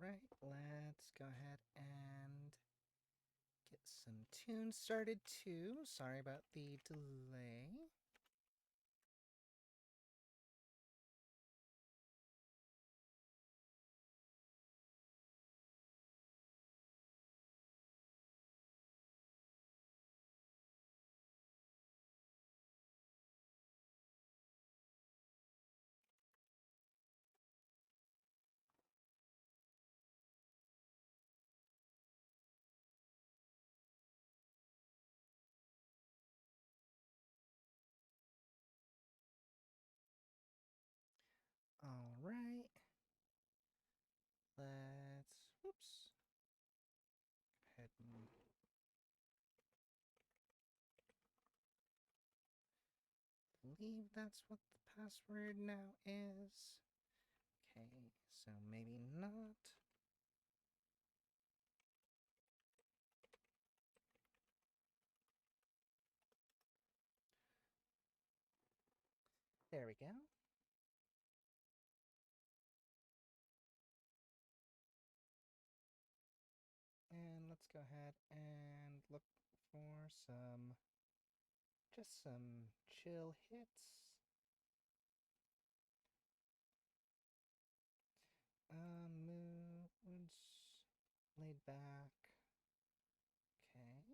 Alright, let's go ahead and get some tunes started too. Sorry about the delay. Alright, whoops, go ahead and believe that's what the password now is. Okay, so maybe not. There we go. And let's go ahead and look for just some chill hits. Moods, laid back. Okay.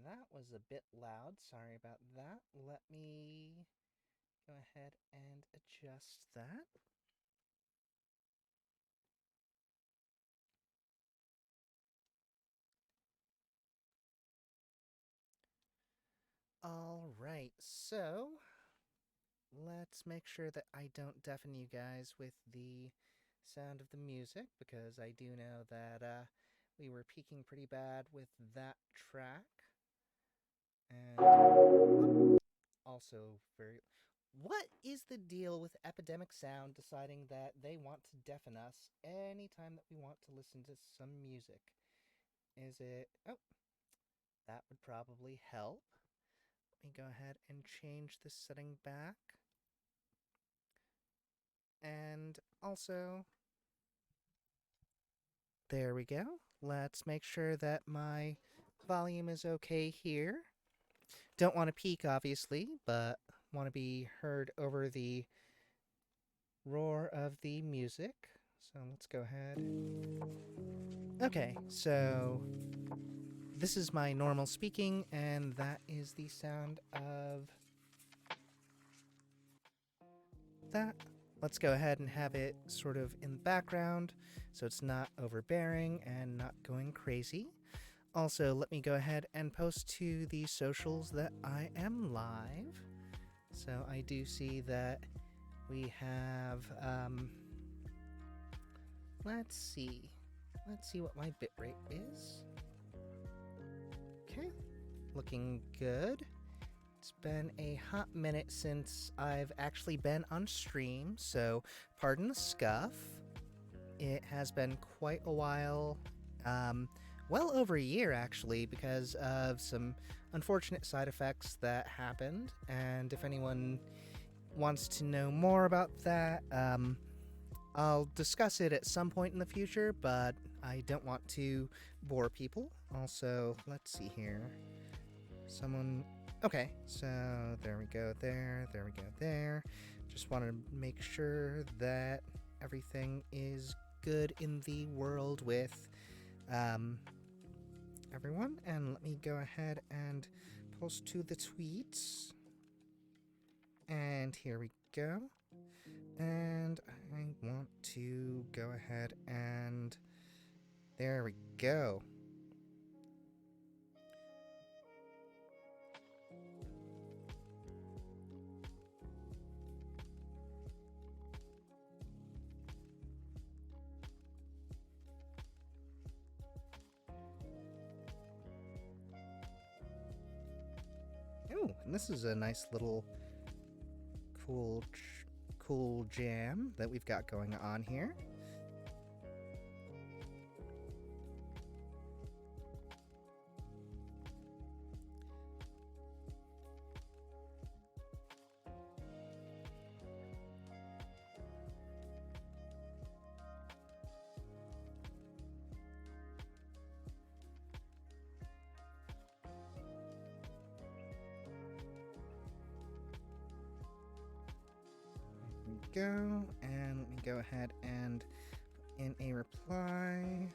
That was a bit loud. Sorry about that. Let me go ahead and adjust that. All right, so let's make sure that I don't deafen you guys with the sound of the music, because I do know that we were peaking pretty bad with that track. And also very. What is the deal with Epidemic Sound deciding that they want to deafen us anytime that we want to listen to some music? Is it. Oh, that would probably help. Let me go ahead and change the setting back. And also, there we go. Let's make sure that my volume is okay here. Don't want to peak, obviously, but want to be heard over the roar of the music. So let's go ahead. Okay, so this is my normal speaking, and that is the sound of that. Let's go ahead and have it sort of in the background so it's not overbearing and not going crazy. Also, let me go ahead and post to the socials that I am live. So I do see that we have, let's see. Let's see what my bitrate is. Okay, looking good. It's been a hot minute since I've actually been on stream, so pardon the scuff. It has been quite a while, well over a year actually, because of some unfortunate side effects that happened. And if anyone wants to know more about that, I'll discuss it at some point in the future, but I don't want to bore people. Also, let's see here. Okay, so there we go there we go there. Just want to make sure that everything is good in the world with everyone. And let me go ahead and post to the tweets. And here we go. And I want to go ahead and there we go. Oh, and this is a nice little cool jam that we've got going on here. go. And let me go ahead and in a reply.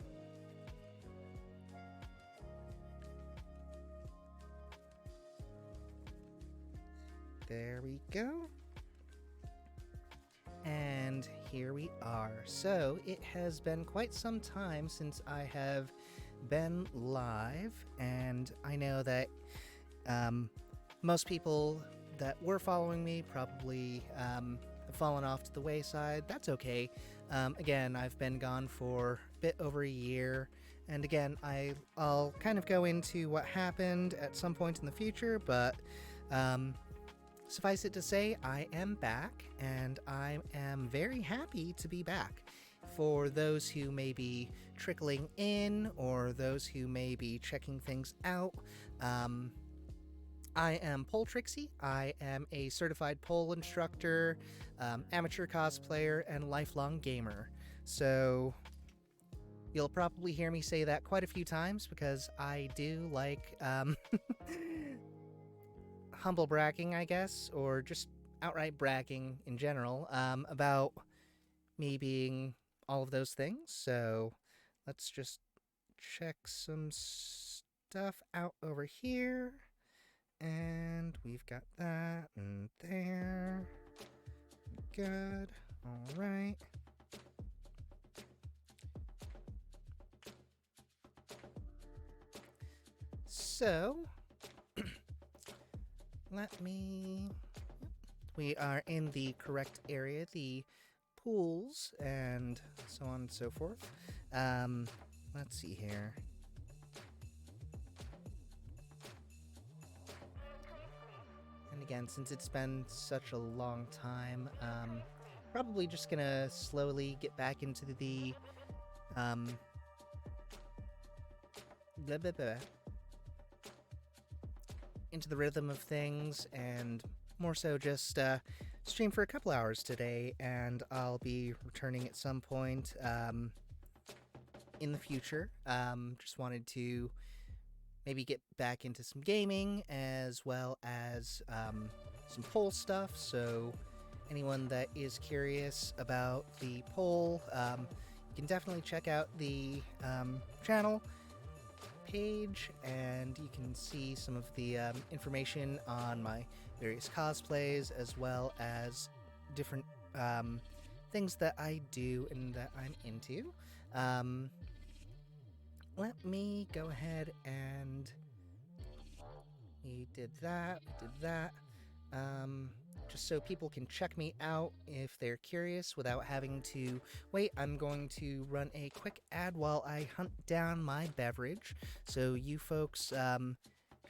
There we go. And here we are. So it has been quite some time since I have been live, and I know that most people that were following me probably have fallen off to the wayside. That's okay. Again, I've been gone for a bit over a year, and again, I'll kind of go into what happened at some point in the future, but suffice it to say, I am back, and I am very happy to be back. For those who may be trickling in, or those who may be checking things out, I am Pole Trixie. I am a certified pole instructor, amateur cosplayer, and lifelong gamer. So you'll probably hear me say that quite a few times because I do like humble bragging, I guess, or just outright bragging in general about me being all of those things. So let's just check some stuff out over here. And we've got that and there. Good. All right. So, we are in the correct area, the pools, and so on and so forth. Let's see here. And again, since it's been such a long time, probably just gonna slowly get back into the blah, blah, blah, into the rhythm of things, and more so just stream for a couple hours today, and I'll be returning at some point in the future. Just wanted to maybe get back into some gaming as well as some poll stuff, so anyone that is curious about the poll, you can definitely check out the channel page, and you can see some of the information on my various cosplays as well as different things that I do and that I'm into. Let me go ahead and we did that. Just so people can check me out if they're curious without having to wait, I'm going to run a quick ad while I hunt down my beverage. So you folks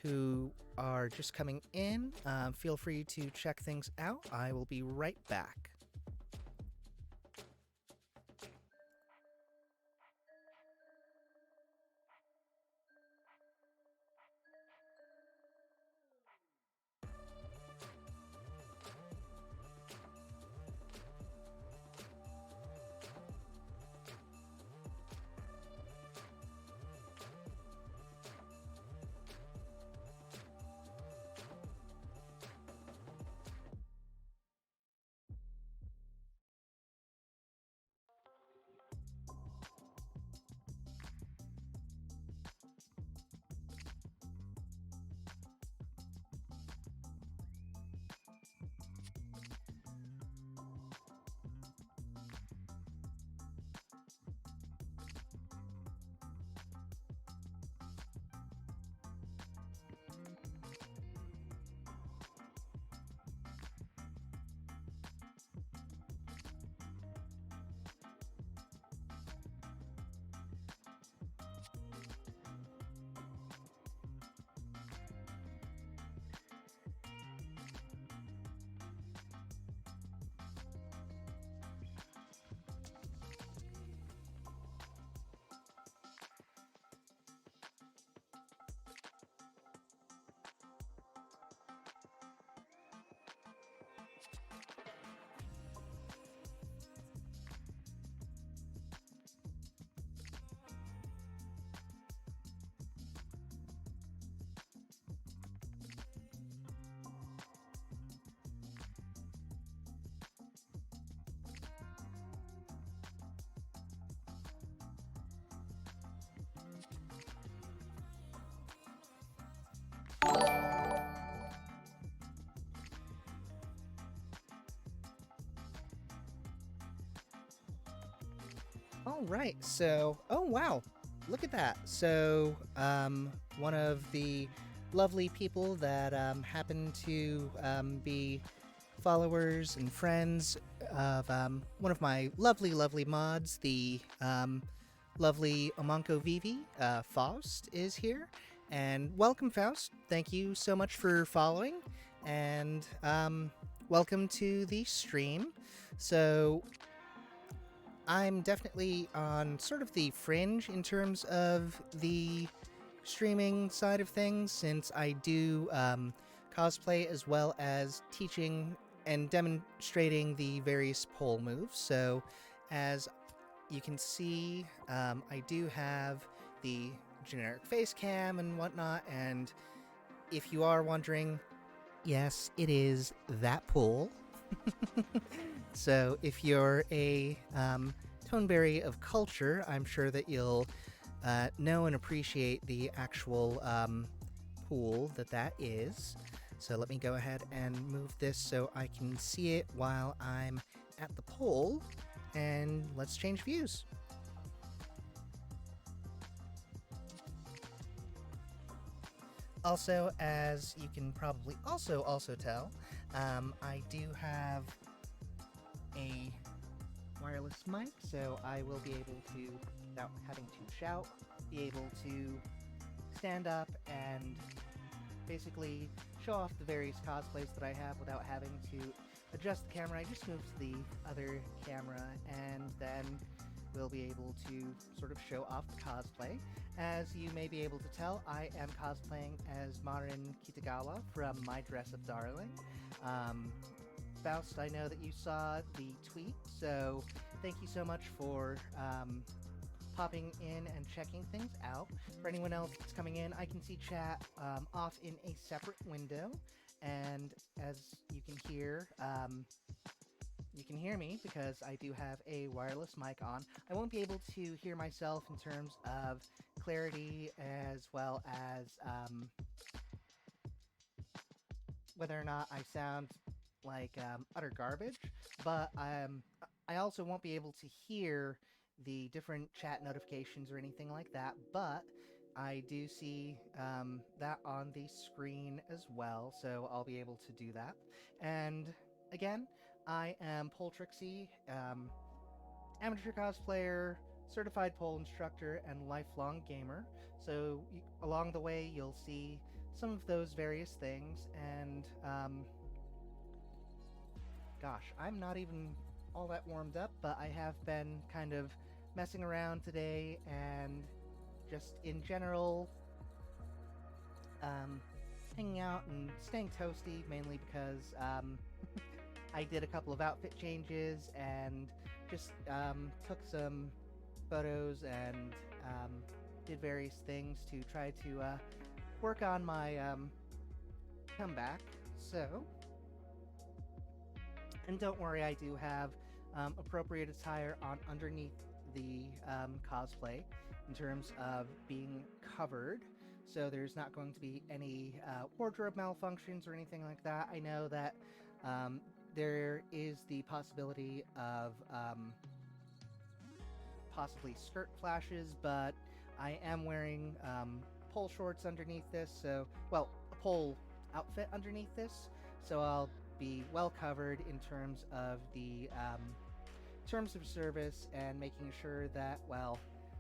who are just coming in, feel free to check things out. I will be right back. All right, so, oh wow, look at that. So, one of the lovely people that happen to be followers and friends of one of my lovely, lovely mods, the lovely Omanko Vivi, Faust, is here. And welcome, Faust. Thank you so much for following. And welcome to the stream. So, I'm definitely on sort of the fringe in terms of the streaming side of things, since I do cosplay as well as teaching and demonstrating the various pole moves. So, as you can see, I do have the generic face cam and whatnot, and if you are wondering, yes, it is that pole. So if you're a Toneberry of culture, I'm sure that you'll know and appreciate the actual pool that is. So let me go ahead and move this so I can see it while I'm at the pole, and let's change views. Also, as you can probably also tell, I do have a wireless mic, so I will be able to, without having to shout, be able to stand up and basically show off the various cosplays that I have without having to adjust the camera. I just move to the other camera, and then we'll be able to sort of show off the cosplay. As you may be able to tell, I am cosplaying as Marin Kitagawa from My Dress Up Darling. Faust, I know that you saw the tweet, so thank you so much for popping in and checking things out. For anyone else that's coming in, I can see chat off in a separate window, and as you can hear me because I do have a wireless mic on. I won't be able to hear myself in terms of clarity as well as whether or not I sound like utter garbage, but I also won't be able to hear the different chat notifications or anything like that, but I do see that on the screen as well, so I'll be able to do that. And again, I am Poltrixie, amateur cosplayer, certified pole instructor, and lifelong gamer. So along the way, you'll see some of those various things, and gosh, I'm not even all that warmed up, but I have been kind of messing around today and just in general hanging out and staying toasty, mainly because I did a couple of outfit changes and just took some photos and did various things to try to work on my comeback. So, and don't worry, I do have appropriate attire on underneath the cosplay in terms of being covered. So there's not going to be any wardrobe malfunctions or anything like that. I know that there is the possibility of possibly skirt flashes, but I am wearing pole shorts underneath this, so, well, a pole outfit underneath this, so I'll be well covered in terms of the terms of service and making sure that, well,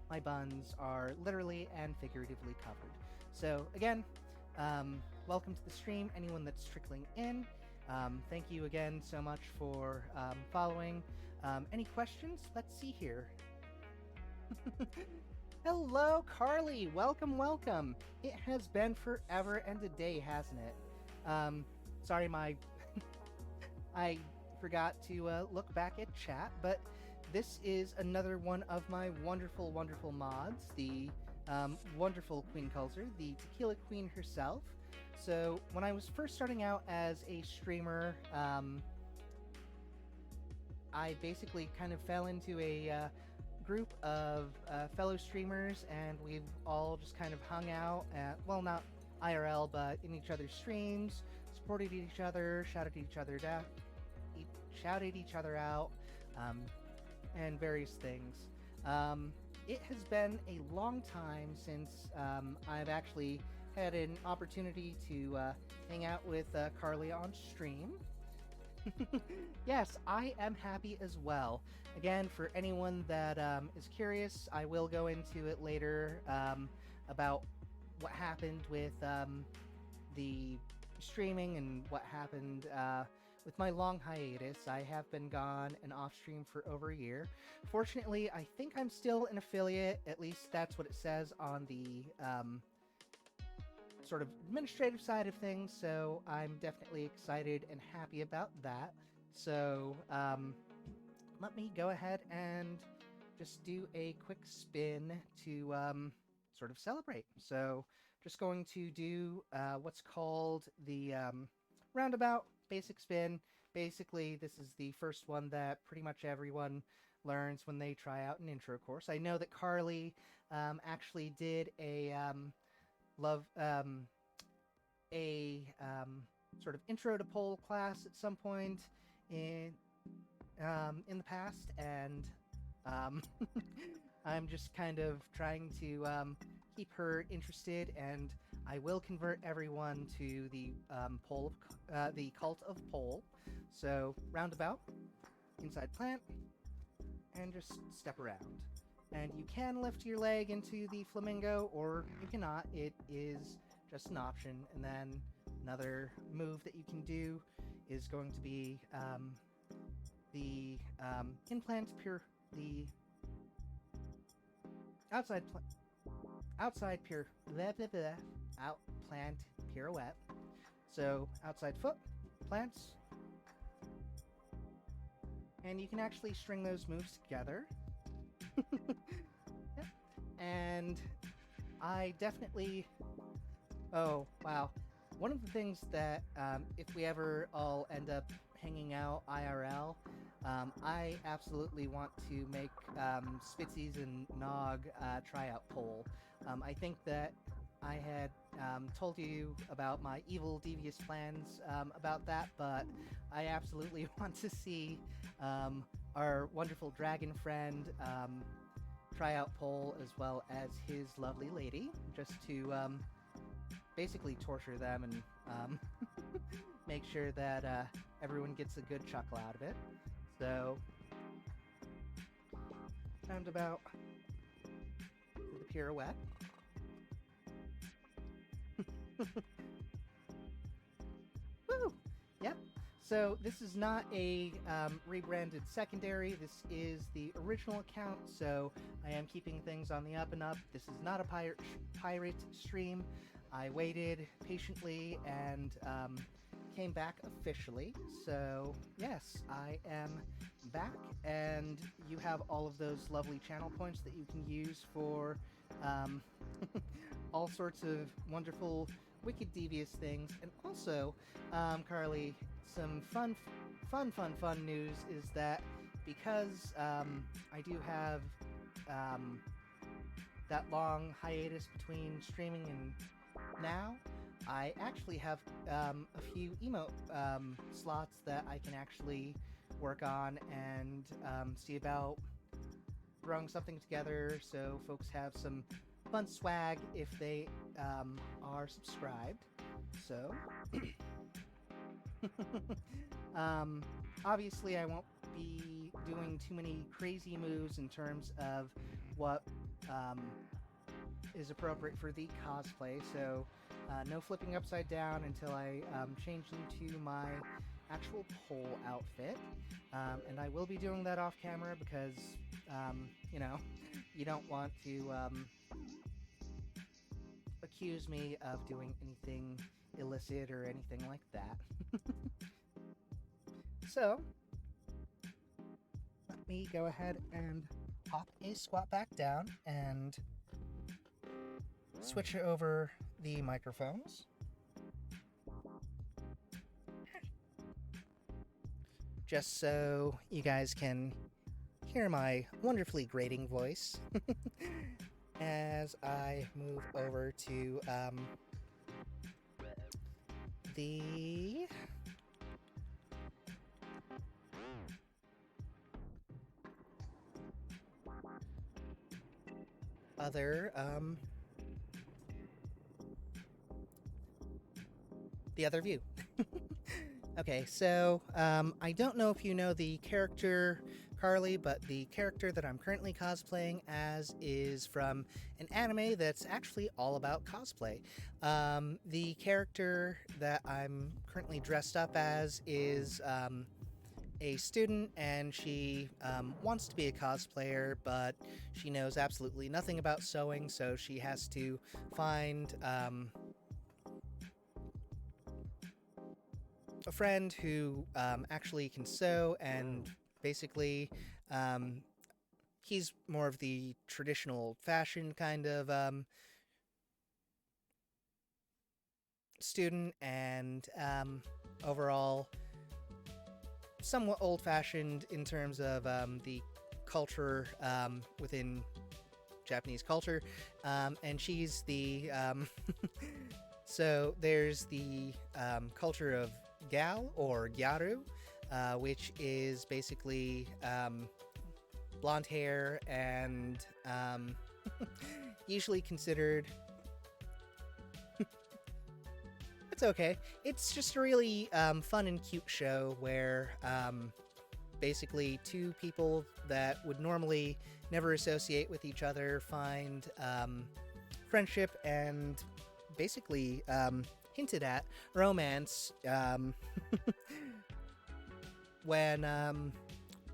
my buns are literally and figuratively covered. So again, welcome to the stream, anyone that's trickling in. Thank you again so much for following. Any questions? Let's see here. Hello, Carly. Welcome, welcome. It has been forever and a day, hasn't it? Sorry, I forgot to look back at chat, but this is another one of my wonderful, wonderful mods, the wonderful Queen Culture, the Tequila Queen herself. So when I was first starting out as a streamer, I basically kind of fell into a group of fellow streamers, and we've all just kind of hung out at, well, not IRL, but in each other's streams, supported each other, shouted each other out, and various things. It has been a long time since I've actually had an opportunity to hang out with Carly on stream. Yes, I am happy as well. Again, for anyone that is curious, I will go into it later about what happened with the streaming and what happened with my long hiatus. I have been gone and off stream for over a year. Fortunately, I think I'm still an affiliate. At least that's what it says on the sort of administrative side of things. So I'm definitely excited and happy about that. So let me go ahead and just do a quick spin to sort of celebrate. So just going to do what's called the roundabout basic spin. Basically, this is the first one that pretty much everyone learns when they try out an intro course. I know that Carly actually did a love a sort of intro to pole class at some point in the past, and um, I'm just kind of trying to keep her interested, and I will convert everyone to the the cult of pole. So roundabout, inside plant, and just step around. And you can lift your leg into the flamingo, or you cannot. It is just an option. And then another move that you can do is going to be the implant pure, the outside pure, blah, blah, blah, out plant pirouette. So outside foot, plants, and you can actually string those moves together. Yep. And I definitely, oh wow, one of the things that if we ever all end up hanging out IRL, I absolutely want to make Spitsies and Nog tryout poll. I think that I had told you about my evil, devious plans about that, but I absolutely want to see our wonderful dragon friend tryout poll, as well as his lovely lady, just to basically torture them and make sure that everyone gets a good chuckle out of it. So, roundabout for the pirouette. Woo! Yep. So this is not a rebranded secondary. This is the original account. So I am keeping things on the up and up. This is not a pirate stream. I waited patiently and came back officially. So yes, I am back, and you have all of those lovely channel points that you can use for all sorts of wonderful, wicked, devious things. And also, Carly, some fun news is that because I do have that long hiatus between streaming and now, I actually have a few emote slots that I can actually work on and see about throwing something together so folks have some fun swag if they are subscribed. So, obviously, I won't be doing too many crazy moves in terms of what is appropriate for the cosplay. So, no flipping upside down until I change into my actual pole outfit. And I will be doing that off camera because, you know, you don't want to accuse me of doing anything illicit or anything like that. So, let me go ahead and pop a squat back down and switch over the microphones. Just so you guys can hear my wonderfully grating voice as I move over to the the other view. Okay, so I don't know if you know the character Carly, but the character that I'm currently cosplaying as is from an anime that's actually all about cosplay. The character that I'm currently dressed up as is a student, and she wants to be a cosplayer, but she knows absolutely nothing about sewing, so she has to find a friend who actually can sew, and basically he's more of the traditional fashion kind of student, and overall somewhat old-fashioned in terms of the culture within Japanese culture, and she's the so there's the culture of gal or gyaru, which is basically blonde hair and usually considered. It's okay. It's just a really fun and cute show where basically two people that would normally never associate with each other find friendship and basically hinted at romance when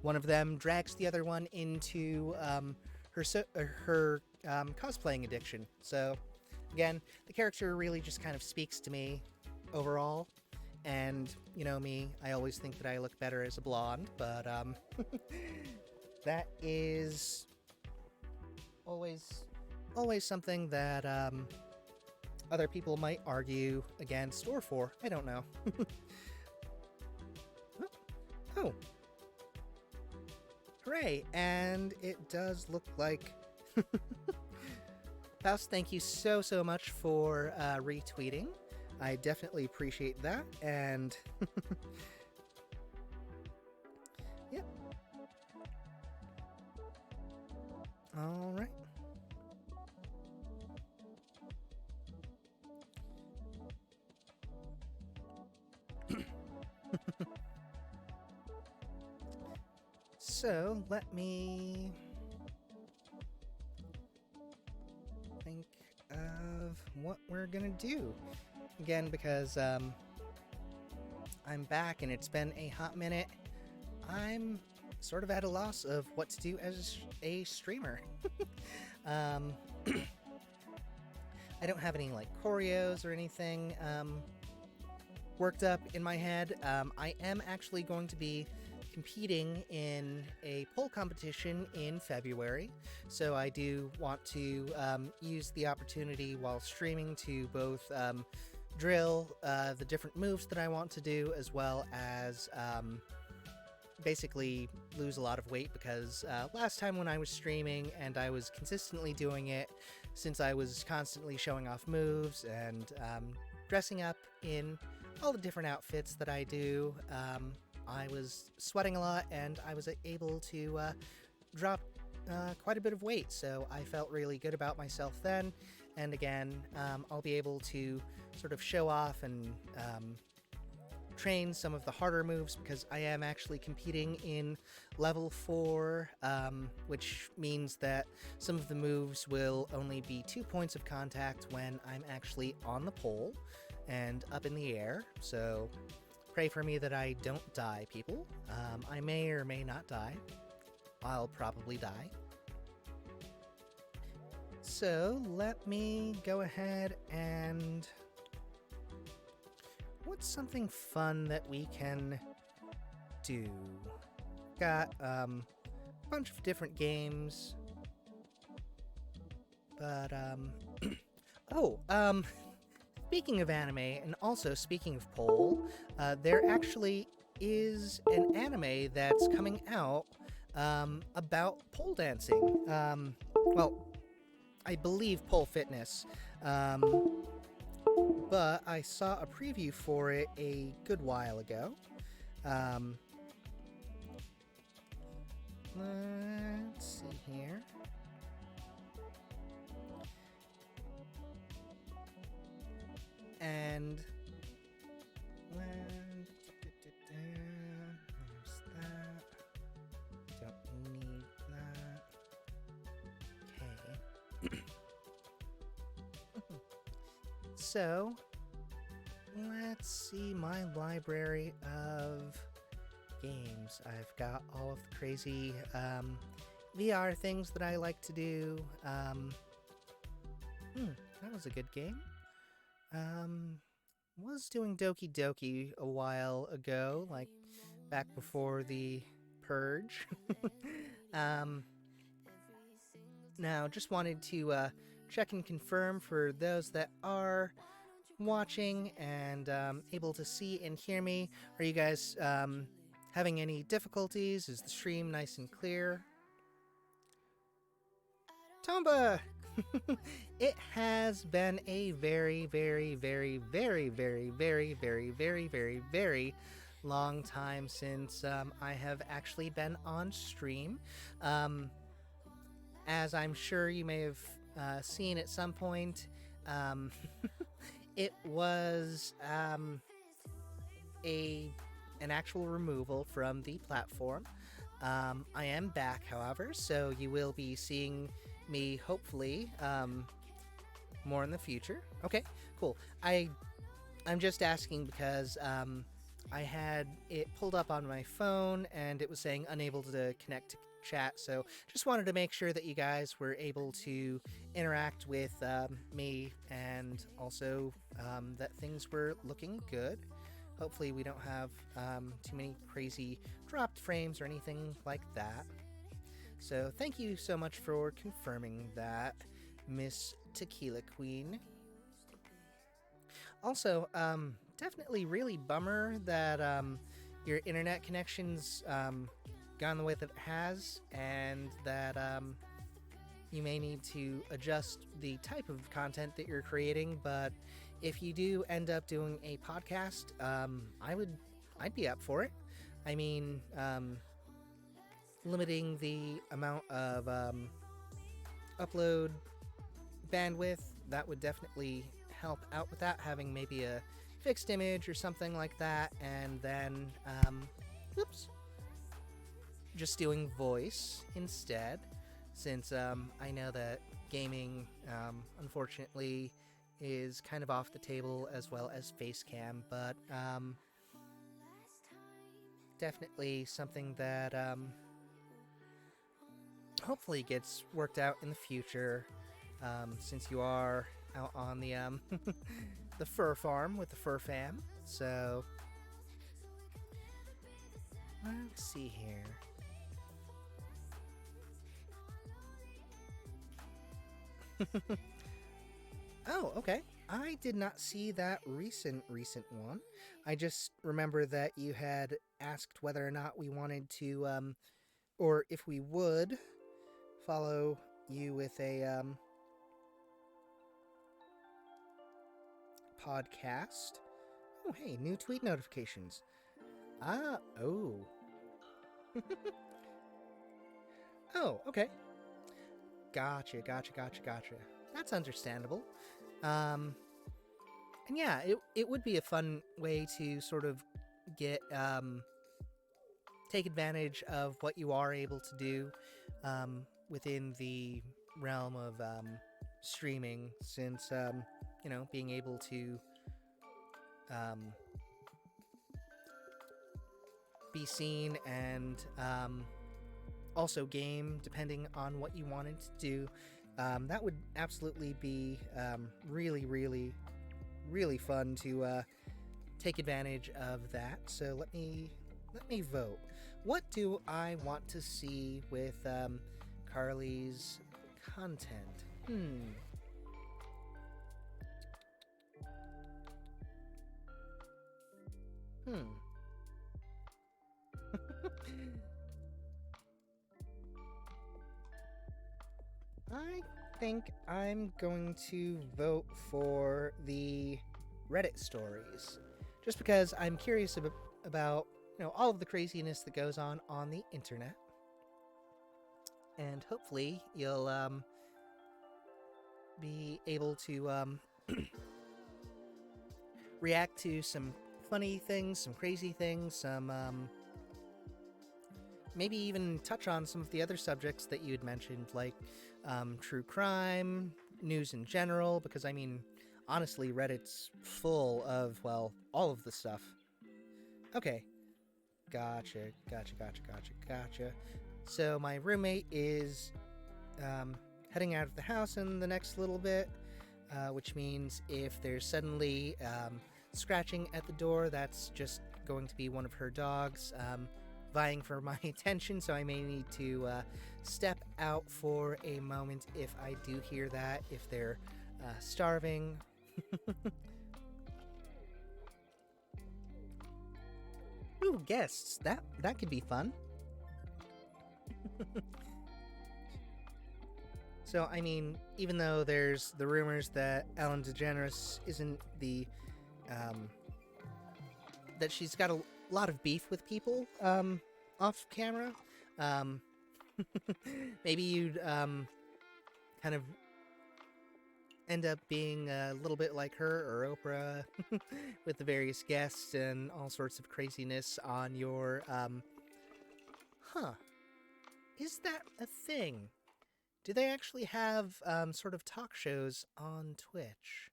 one of them drags the other one into her cosplaying addiction. So again, the character really just kind of speaks to me overall, and you know me, I always think that I look better as a blonde, but that is always something that other people might argue against or for. I don't know. Oh. Hooray! And it does look like... Faust, thank you so much for retweeting. I definitely appreciate that, and... Yep. Alright. So, let me think of what we're gonna do. Again, because I'm back and it's been a hot minute, I'm sort of at a loss of what to do as a streamer. I don't have any, like, choreos or anything worked up in my head. I am actually going to be competing in a pole competition in February, so I do want to use the opportunity while streaming to both drill the different moves that I want to do, as well as basically lose a lot of weight, because last time when I was streaming and I was consistently doing it, since I was constantly showing off moves and dressing up in all the different outfits that I do, I was sweating a lot, and I was able to drop quite a bit of weight, so I felt really good about myself then. And again, I'll be able to sort of show off and train some of the harder moves, because I am actually competing in level 4, which means that some of the moves will only be 2 points of contact when I'm actually on the pole and up in the air, so pray for me that I don't die, people. I may or may not die. I'll probably die. So let me go ahead and... what's something fun that we can do? Got a bunch of different games, but speaking of anime, and also speaking of pole, there actually is an anime that's coming out about pole dancing. Well, I believe pole fitness. But I saw a preview for it a good while ago. Let's see here. and there's that. Don't need that. Okay. So, let's see my library of games. I've got all of the crazy VR things that I like to do. That was a good game. Was doing Doki Doki a while ago, like back before the purge. Now, just wanted to check and confirm for those that are watching and able to see and hear me. Are you guys having any difficulties? Is the stream nice and clear? Tomba! It has been a very, very, very, very, very, very, very, very, very, very long time since I have actually been on stream. As I'm sure you may have seen at some point, it was an actual removal from the platform. I am back, however, so you will be seeing me hopefully more in the future. Okay, cool. I'm just asking because I had it pulled up on my phone and it was saying unable to connect to chat, so just wanted to make sure that you guys were able to interact with me and also that things were looking good. Hopefully we don't have too many crazy dropped frames or anything like that. So thank you so much for confirming that, Miss Tequila Queen. Also, definitely really bummer that your internet connection's gone the way that it has, and that you may need to adjust the type of content that you're creating. But if you do end up doing a podcast, I'd be up for it. I mean, limiting the amount of upload bandwidth, that would definitely help out with that, having maybe a fixed image or something like that, and then just doing voice instead, since I know that gaming unfortunately is kind of off the table, as well as face cam, but definitely something that hopefully gets worked out in the future, since you are out on the the fur farm with the fur fam. So let's see here. Oh, okay. I did not see that recent one. I just remember that you had asked whether or not we wanted to or if we would follow you with a podcast. Oh, hey, new tweet notifications. Oh. Oh, okay. Gotcha. That's understandable. And yeah, it would be a fun way to sort of get take advantage of what you are able to do within the realm of streaming, since being able to be seen and also game, depending on what you wanted to do. That would absolutely be really, really, really fun to take advantage of that. So let me vote. What do I want to see with Carly's content? I think I'm going to vote for the Reddit stories, just because I'm curious about all of the craziness that goes on the internet, and hopefully you'll be able to react to some funny things, some crazy things, some maybe even touch on some of the other subjects that you had mentioned, like true crime, news in general, because I mean, honestly, Reddit's full of, well, all of the stuff. Okay, gotcha. So my roommate is heading out of the house in the next little bit, which means if there's suddenly scratching at the door, that's just going to be one of her dogs vying for my attention, so I may need to step out for a moment if I do hear that, if they're starving. Ooh, guests. That could be fun. So, I mean, even though there's the rumors that Ellen DeGeneres isn't the that she's got a lot of beef with people off camera, um, maybe you'd kind of end up being a little bit like her or Oprah with the various guests and all sorts of craziness on your huh, is that a thing? Do they actually have sort of talk shows on Twitch?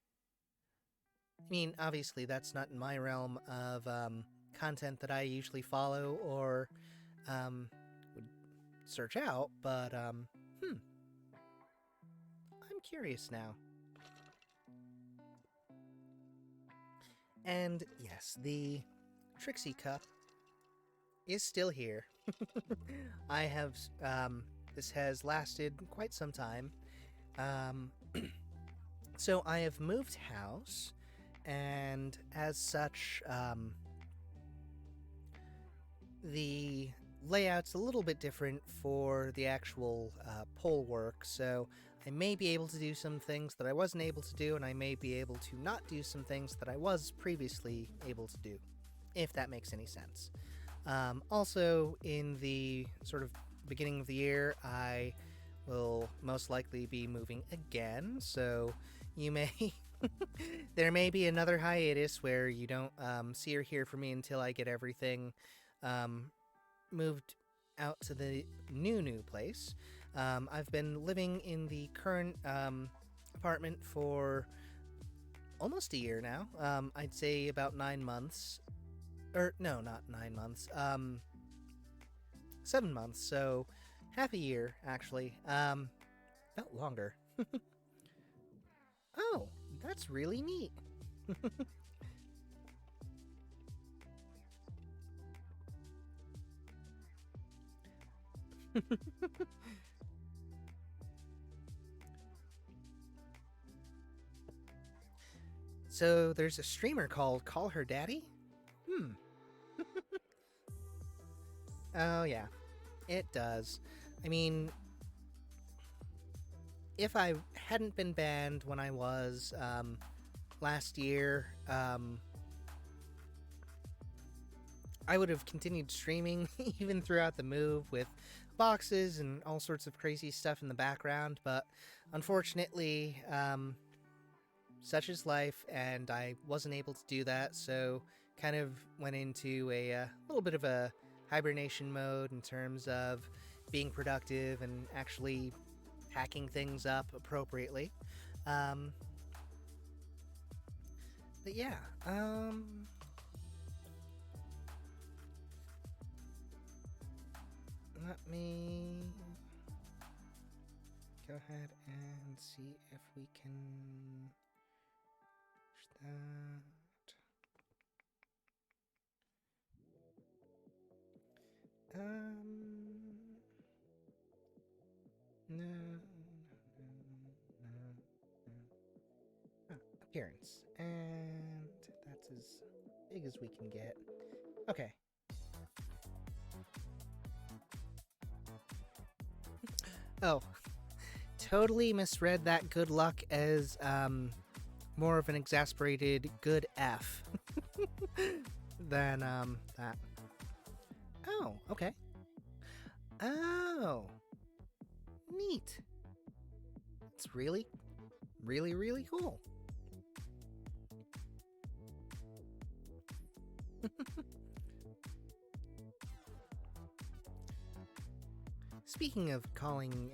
I mean, obviously, that's not in my realm of content that I usually follow or would search out, but I'm curious now. And yes, the Trixie Cup is still here. I have, this has lasted quite some time. So I have moved house, and as such, the layout's a little bit different for the actual poll work, so I may be able to do some things that I wasn't able to do, and I may be able to not do some things that I was previously able to do, if that makes any sense. Also, in the sort of beginning of the year, I will most likely be moving again, so you may... there may be another hiatus where you don't see or hear from me until I get everything moved out to the new place. I've been living in the current apartment for almost a year now. I'd say about 9 months. Or, no, not 9 months. 7 months, so half a year, actually. Felt longer. Oh, that's really neat. So there's a streamer called Call Her Daddy? Hmm. Oh, yeah. It does. I mean, if I hadn't been banned when I was last year, I would have continued streaming even throughout the move with boxes and all sorts of crazy stuff in the background, but unfortunately, such is life, and I wasn't able to do that, so kind of went into a little bit of a hibernation mode in terms of being productive and actually hacking things up appropriately. But yeah, let me go ahead and see if we can push that. No. Oh, appearance. And that's as big as we can get. Okay. Oh, totally misread that good luck as more of an exasperated good F than that. Oh, okay. Oh, neat. It's really, really, really cool. Speaking of calling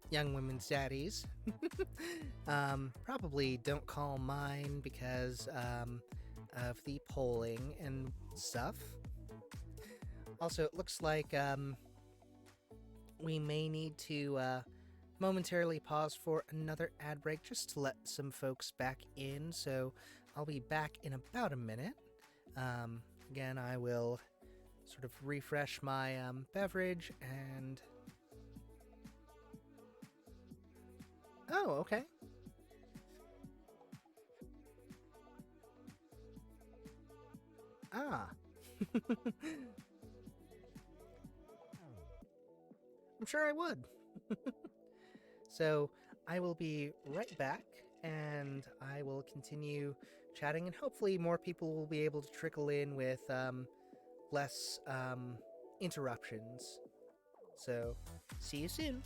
young women's daddies, probably don't call mine because of the polling and stuff. Also, it looks like we may need to momentarily pause for another ad break just to let some folks back in, so I'll be back in about a minute. Again, I will sort of refresh my beverage and... Oh, okay. Ah. I'm sure I would. So I will be right back, and I will continue chatting, and hopefully more people will be able to trickle in with less interruptions. So, see you soon.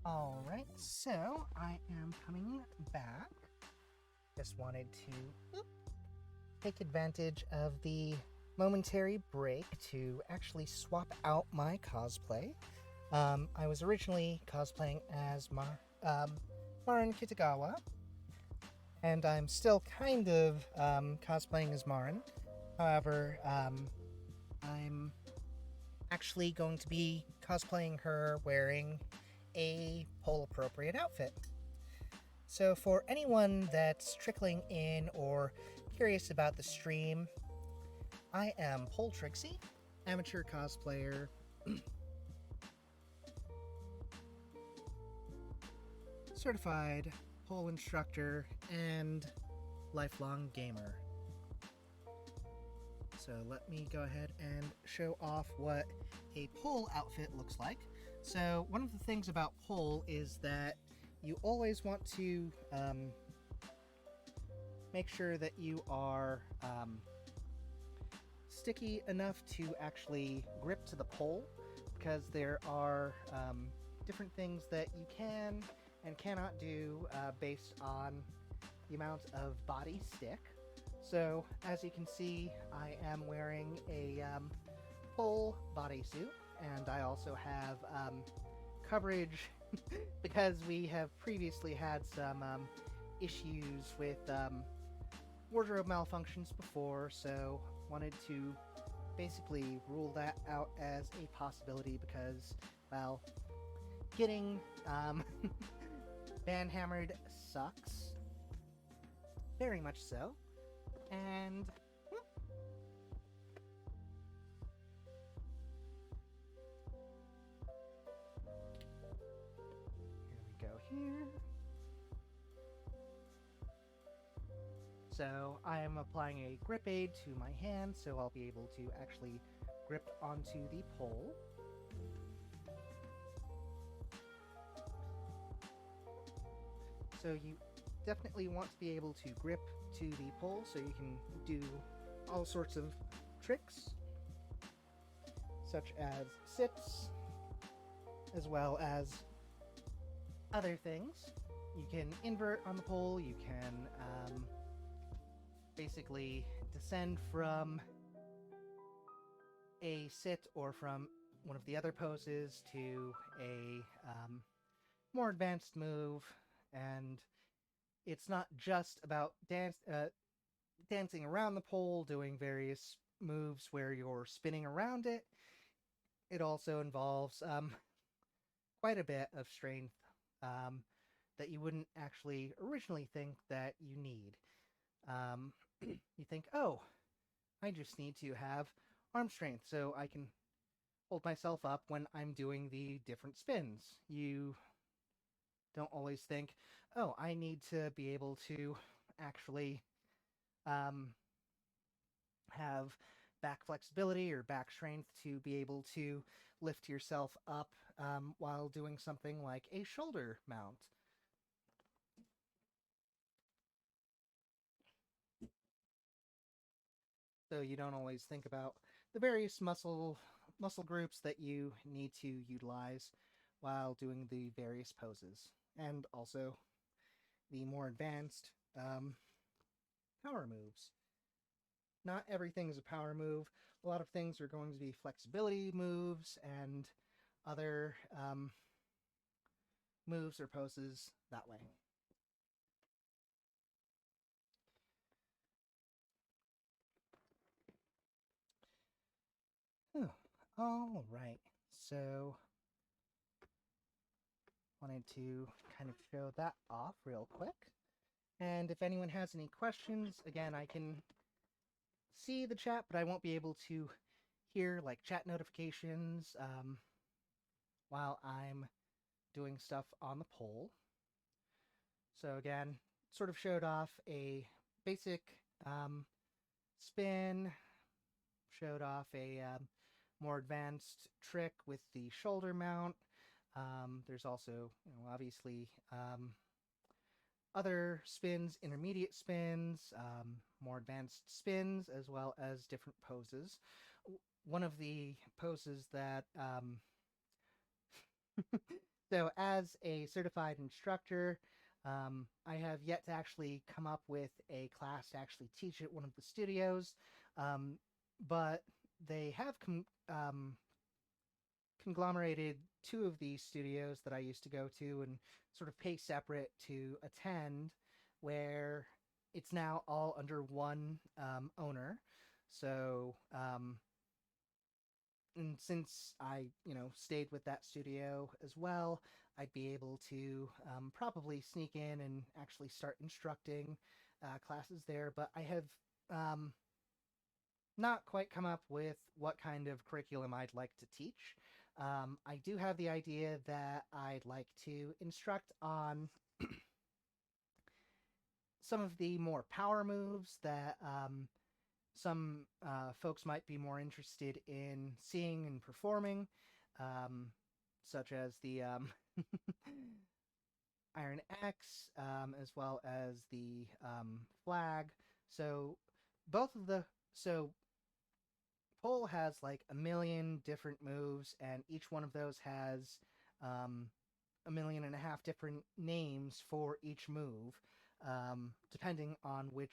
Alright, so I am coming back. Just wanted to take advantage of the momentary break to actually swap out my cosplay. I was originally cosplaying as Marin Kitagawa, and I'm still kind of cosplaying as Marin. However, I'm actually going to be cosplaying her wearing a pole-appropriate outfit. So for anyone that's trickling in or curious about the stream, I am Pole Trixie, amateur cosplayer, certified pole instructor, and lifelong gamer. So let me go ahead and show off what a pole outfit looks like. So one of the things about pole is that you always want to make sure that you are sticky enough to actually grip to the pole, because there are different things that you can and cannot do based on the amount of body stick. So as you can see, I am wearing a pole bodysuit, and I also have coverage because we have previously had some issues with wardrobe malfunctions before, so wanted to basically rule that out as a possibility because, well, getting banhammered sucks. Very much so. And here we go here. So I am applying a grip aid to my hand, so I'll be able to actually grip onto the pole. So you definitely want to be able to grip to the pole so you can do all sorts of tricks. such as sits, as well as other things. You can invert on the pole, you can basically descend from a sit or from one of the other poses to a more advanced move, and it's not just about dancing around the pole, doing various moves where you're spinning around it. It also involves quite a bit of strength that you wouldn't actually originally think that you need. You think, oh, I just need to have arm strength so I can hold myself up when I'm doing the different spins. You don't always think, oh, I need to be able to actually have back flexibility or back strength to be able to lift yourself up while doing something like a shoulder mount. So you don't always think about the various muscle groups that you need to utilize while doing the various poses, and also the more advanced power moves. Not everything is a power move. A lot of things are going to be flexibility moves and other moves or poses that way. All right. So, wanted to kind of show that off real quick. And if anyone has any questions, again, I can see the chat, but I won't be able to hear like chat notifications while I'm doing stuff on the poll. So again, sort of showed off a basic spin, showed off a more advanced trick with the shoulder mount. There's also, obviously other spins, intermediate spins, more advanced spins, as well as different poses. One of the poses that so as a certified instructor, I have yet to actually come up with a class to actually teach at one of the studios, but they have conglomerated two of these studios that I used to go to and sort of pay separate to attend, where it's now all under one owner. So, and since I, stayed with that studio as well, I'd be able to probably sneak in and actually start instructing classes there. But I have not quite come up with what kind of curriculum I'd like to teach. I do have the idea that I'd like to instruct on some of the more power moves that some folks might be more interested in seeing and performing, such as the Iron X, as well as the flag. So both of the pole has like a million different moves, and each one of those has 1.5 million different names for each move, depending on which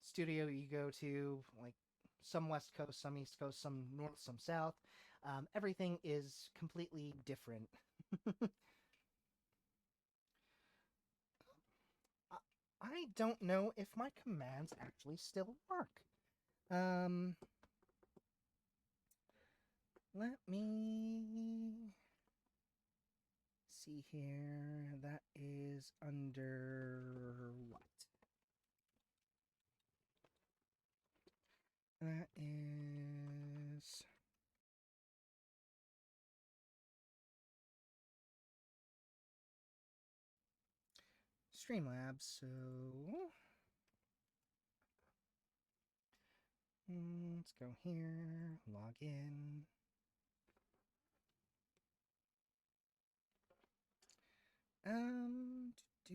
studio you go to, like some West Coast, some East Coast, some North, some South. Everything is completely different. I don't know if my commands actually still work. Let me see here. That is under what? That is Streamlabs, so let's go here, log in. Do,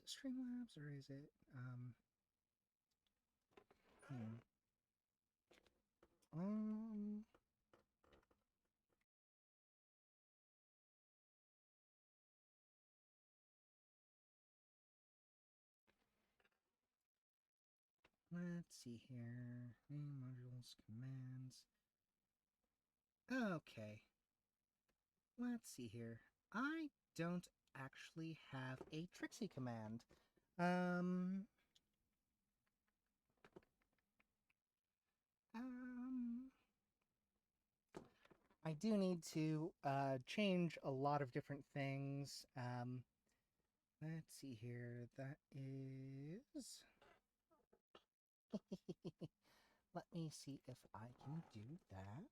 Streamlabs or is it hmm. um let's see here. Name modules, commands. Okay. Let's see here. I don't actually have a Trixie command. Um um I do need to change a lot of different things. Let's see here. That is. Let me see if I can do that.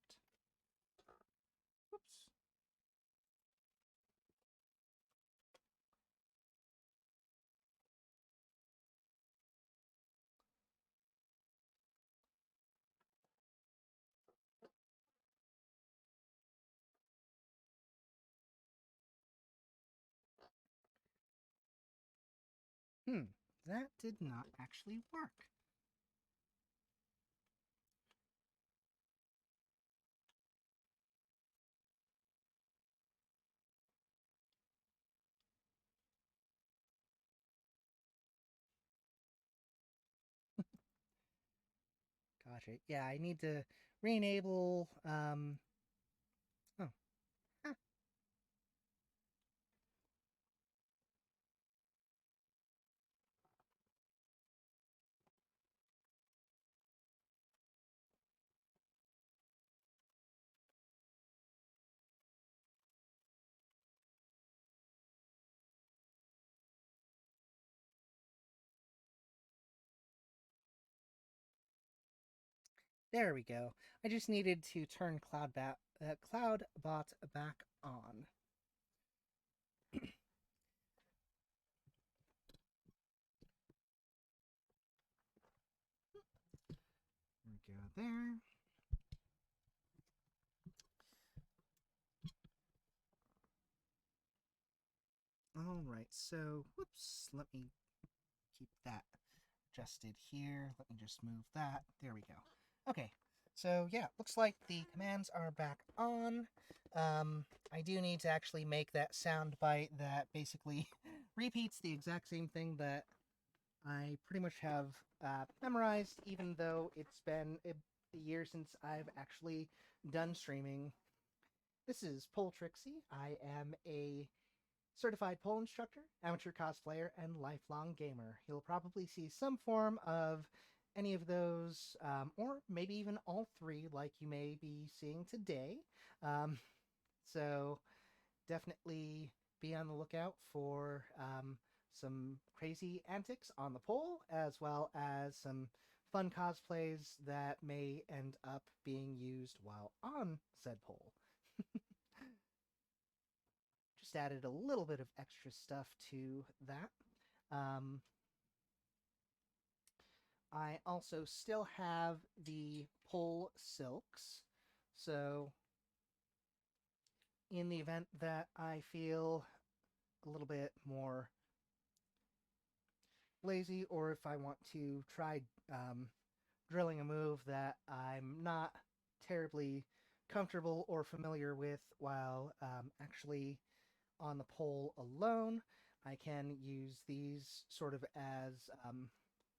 Whoops. That did not actually work. Gotcha. Yeah, I need to re-enable. Oh, ah, there we go. I just needed to turn CloudBot back on. There we go. There. All right. So, whoops. Let me keep that adjusted here. Let me just move that. There we go. Okay. So yeah, looks like the commands are back on. I do need to actually make that sound bite that basically repeats the exact same thing that I pretty much have memorized, even though it's been a year since I've actually done streaming. This is Pole Trixie. I am a certified pole instructor, amateur cosplayer, and lifelong gamer. You'll probably see some form of any of those, or maybe even all three, like you may be seeing today. Um, so definitely be on the lookout for some crazy antics on the pole, as well as some fun cosplays that may end up being used while on said pole. Just added a little bit of extra stuff to that. Um, I also still have the pole silks, so in the event that I feel a little bit more lazy, or if I want to try drilling a move that I'm not terribly comfortable or familiar with while actually on the pole alone, I can use these sort of as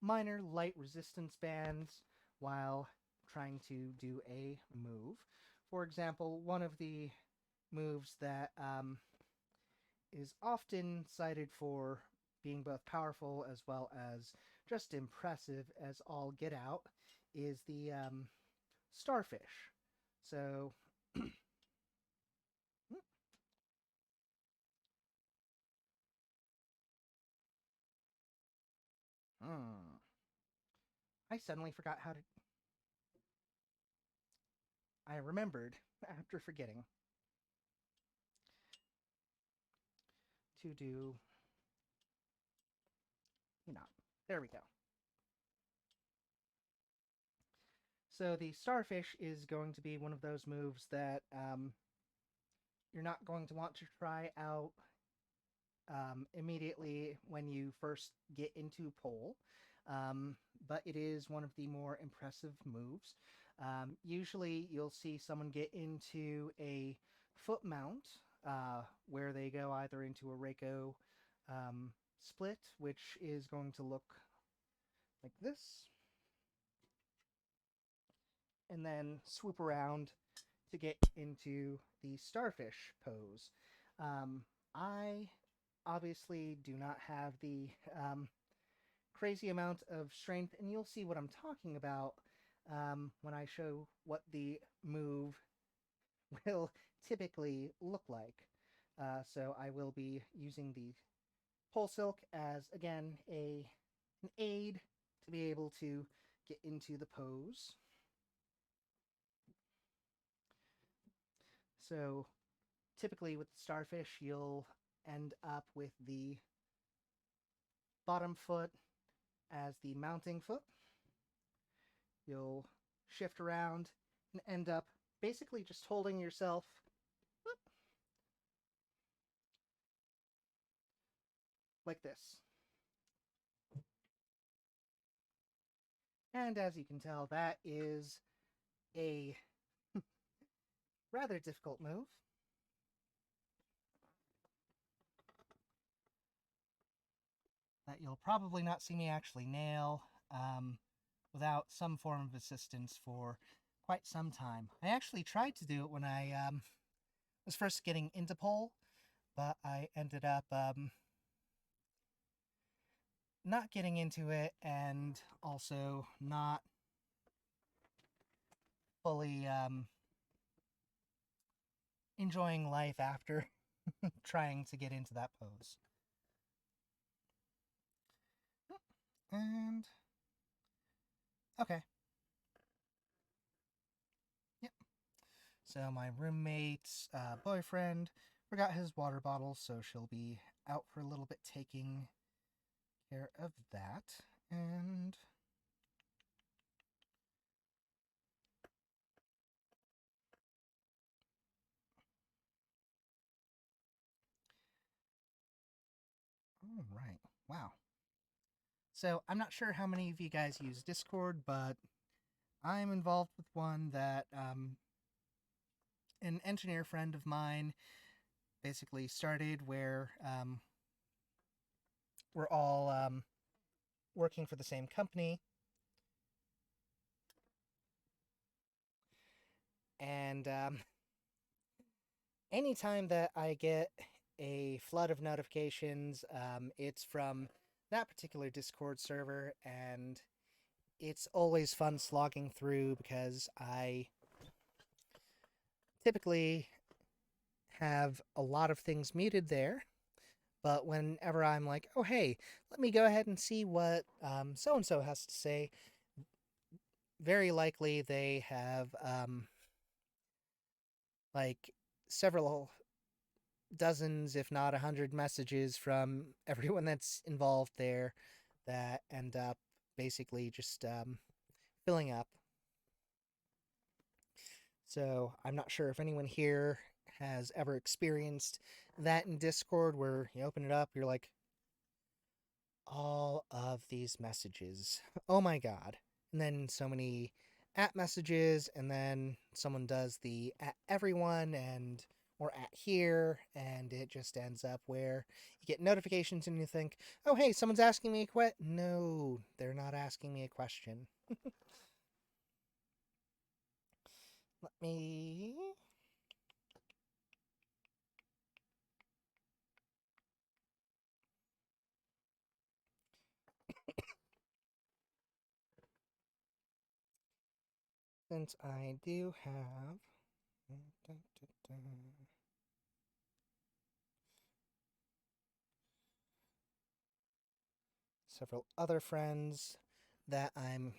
minor light resistance bands while trying to do a move. For example, one of the moves that is often cited for being both powerful as well as just impressive as all get out is the starfish. So, hmm, I suddenly forgot how to. I remembered after forgetting to do. There we go. So the starfish is going to be one of those moves that you're not going to want to try out immediately when you first get into pole, um, but it is one of the more impressive moves. Usually, you'll see someone get into a foot mount where they go either into a Reiko split, which is going to look like this, and then swoop around to get into the starfish pose. Um, I obviously do not have the crazy amount of strength, and you'll see what I'm talking about when I show what the move will typically look like. So I will be using the pole silk as again an aid to be able to get into the pose. So typically with the starfish, you'll end up with the bottom foot as the mounting foot. You'll shift around and end up basically just holding yourself like this. And as you can tell, that is a rather difficult move. That you'll probably not see me actually nail without some form of assistance for quite some time. I actually tried to do it when I was first getting into pole, but I ended up not getting into it and also not fully enjoying life after trying to get into that pose. And okay. Yep. So my roommate's boyfriend forgot his water bottle, so she'll be out for a little bit taking care of that. And all right. Wow. So I'm not sure how many of you guys use Discord, but I'm involved with one that an engineer friend of mine basically started where we're all working for the same company. And anytime that I get a flood of notifications, it's from that particular Discord server, and it's always fun slogging through because I typically have a lot of things muted there. But whenever I'm like, oh, hey, let me go ahead and see what so and so has to say, very likely they have like several dozens, if not 100 messages from everyone that's involved there that end up basically just filling up. So I'm not sure if anyone here has ever experienced that in Discord where you open it up, you're like, all of these messages. Oh my god. And then so many at messages, and then someone does the at everyone and or at here, and it just ends up where you get notifications and you think, oh hey, someone's asking me a question. No, they're not asking me a question. Let me. Since I do have. Several other friends that I'm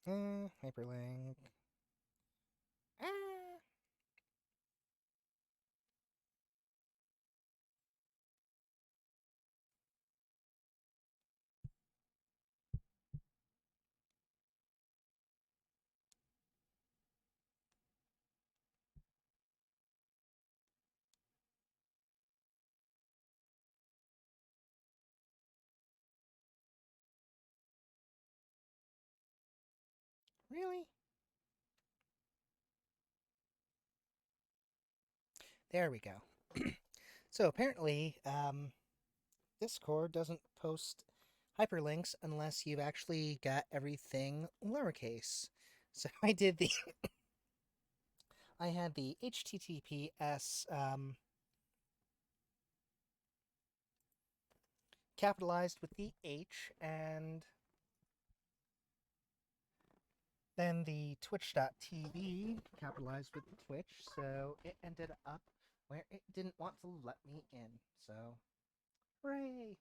hyperlink. Ah. Really? There we go. So apparently, Discord doesn't post hyperlinks unless you've actually got everything lowercase. So I had the HTTPS capitalized with the H, and then the twitch.tv capitalized with the Twitch, so it ended up where it didn't want to let me in. So, hooray!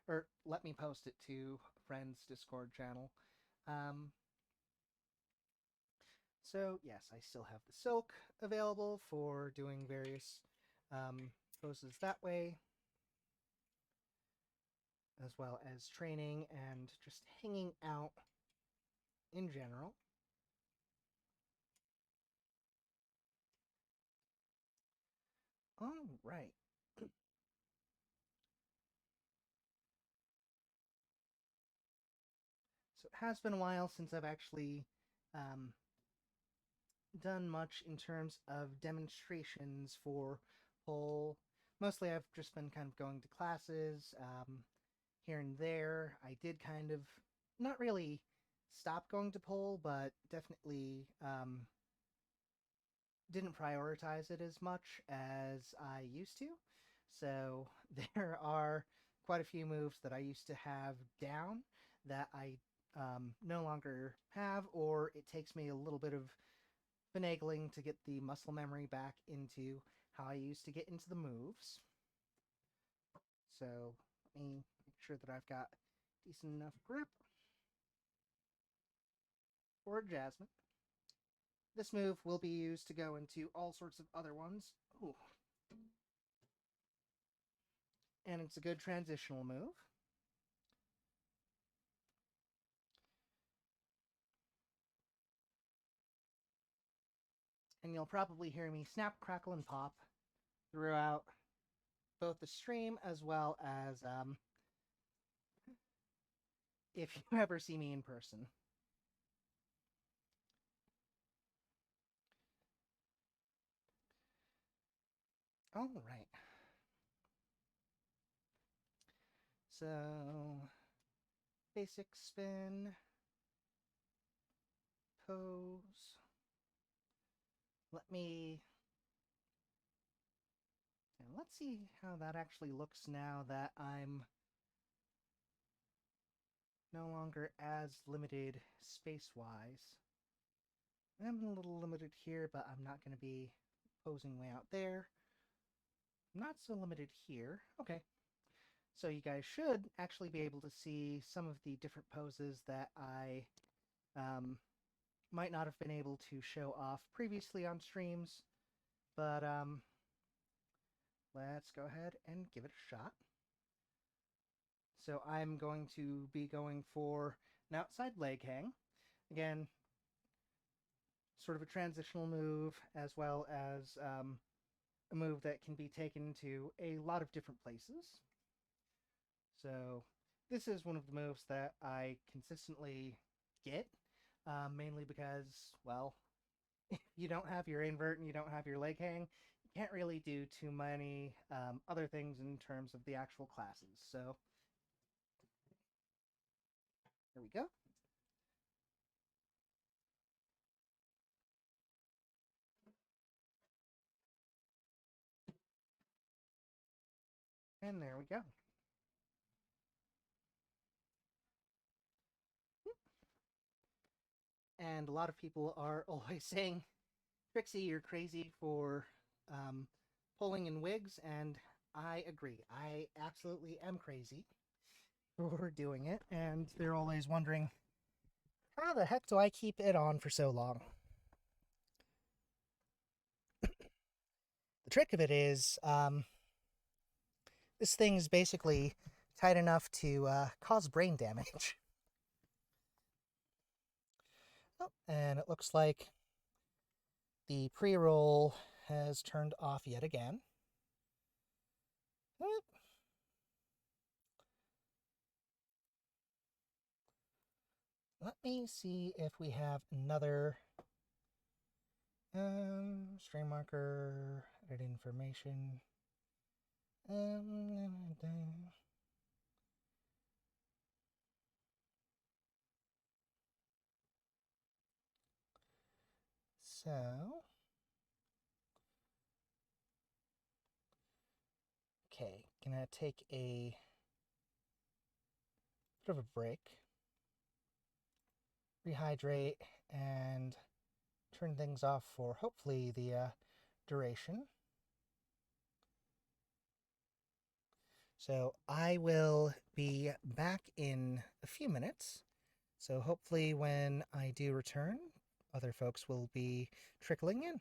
Or let me post it to a friend's Discord channel. Um, so, yes, I still have the silk available for doing various poses that way, as well as training and just hanging out in general. All right. So it has been a while since I've actually um, done much in terms of demonstrations for pole. Mostly I've just been kind of going to classes here and there. I did kind of not really stop going to pole, but definitely didn't prioritize it as much as I used to. So there are quite a few moves that I used to have down that I no longer have, or it takes me a little bit of finagling to get the muscle memory back into how I used to get into the moves. So let me make sure that I've got decent enough grip for Jasmine. This move will be used to go into all sorts of other ones. Ooh. And it's a good transitional move. And you'll probably hear me snap, crackle, and pop throughout both the stream as well as if you ever see me in person. All right. So, basic spin, pose. Let's see how that actually looks now that I'm no longer as limited space-wise. I'm a little limited here, but I'm not going to be posing way out there. Not so limited here. Okay. So you guys should actually be able to see some of the different poses that I might not have been able to show off previously on streams. But let's go ahead and give it a shot. So I'm going to be going for an outside leg hang. Again, sort of a transitional move, as well as a move that can be taken to a lot of different places. So this is one of the moves that I consistently get, mainly because, well, if you don't have your invert and you don't have your leg hang, you can't really do too many other things in terms of the actual classes. So there we go. And there we go. And a lot of people are always saying, Trixie, you're crazy for pulling in wigs, and I agree. I absolutely am crazy for doing it, and they're always wondering, how the heck do I keep it on for so long? The trick of it is, this thing is basically tight enough to cause brain damage. Oh, and it looks like the pre-roll has turned off yet again. let me see if we have another stream marker, edit information. So, okay, gonna take a bit of a break, rehydrate, and turn things off for hopefully the duration. So I will be back in a few minutes. So hopefully when I do return, other folks will be trickling in.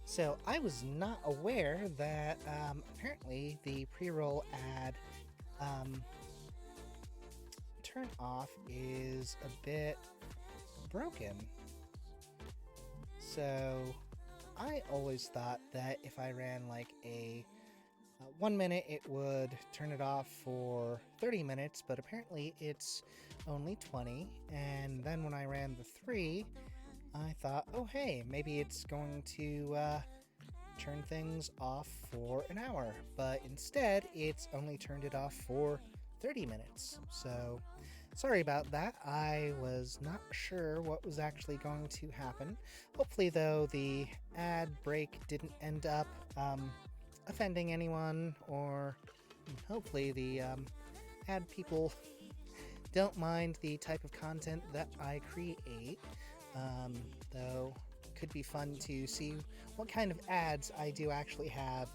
So I was not aware that apparently the pre-roll ad turn off is a bit broken. So I always thought that if I ran like a 1 minute, it would turn it off for 30 minutes, but apparently it's only 20. And then when I ran the 3, I thought, oh hey, maybe it's going to turn things off for an hour. But instead, it's only turned it off for 30 minutes. So sorry about that. I was not sure what was actually going to happen. Hopefully, though, the ad break didn't end up offending anyone, or hopefully the ad people don't mind the type of content that I create. Though could be fun to see what kind of ads I do actually have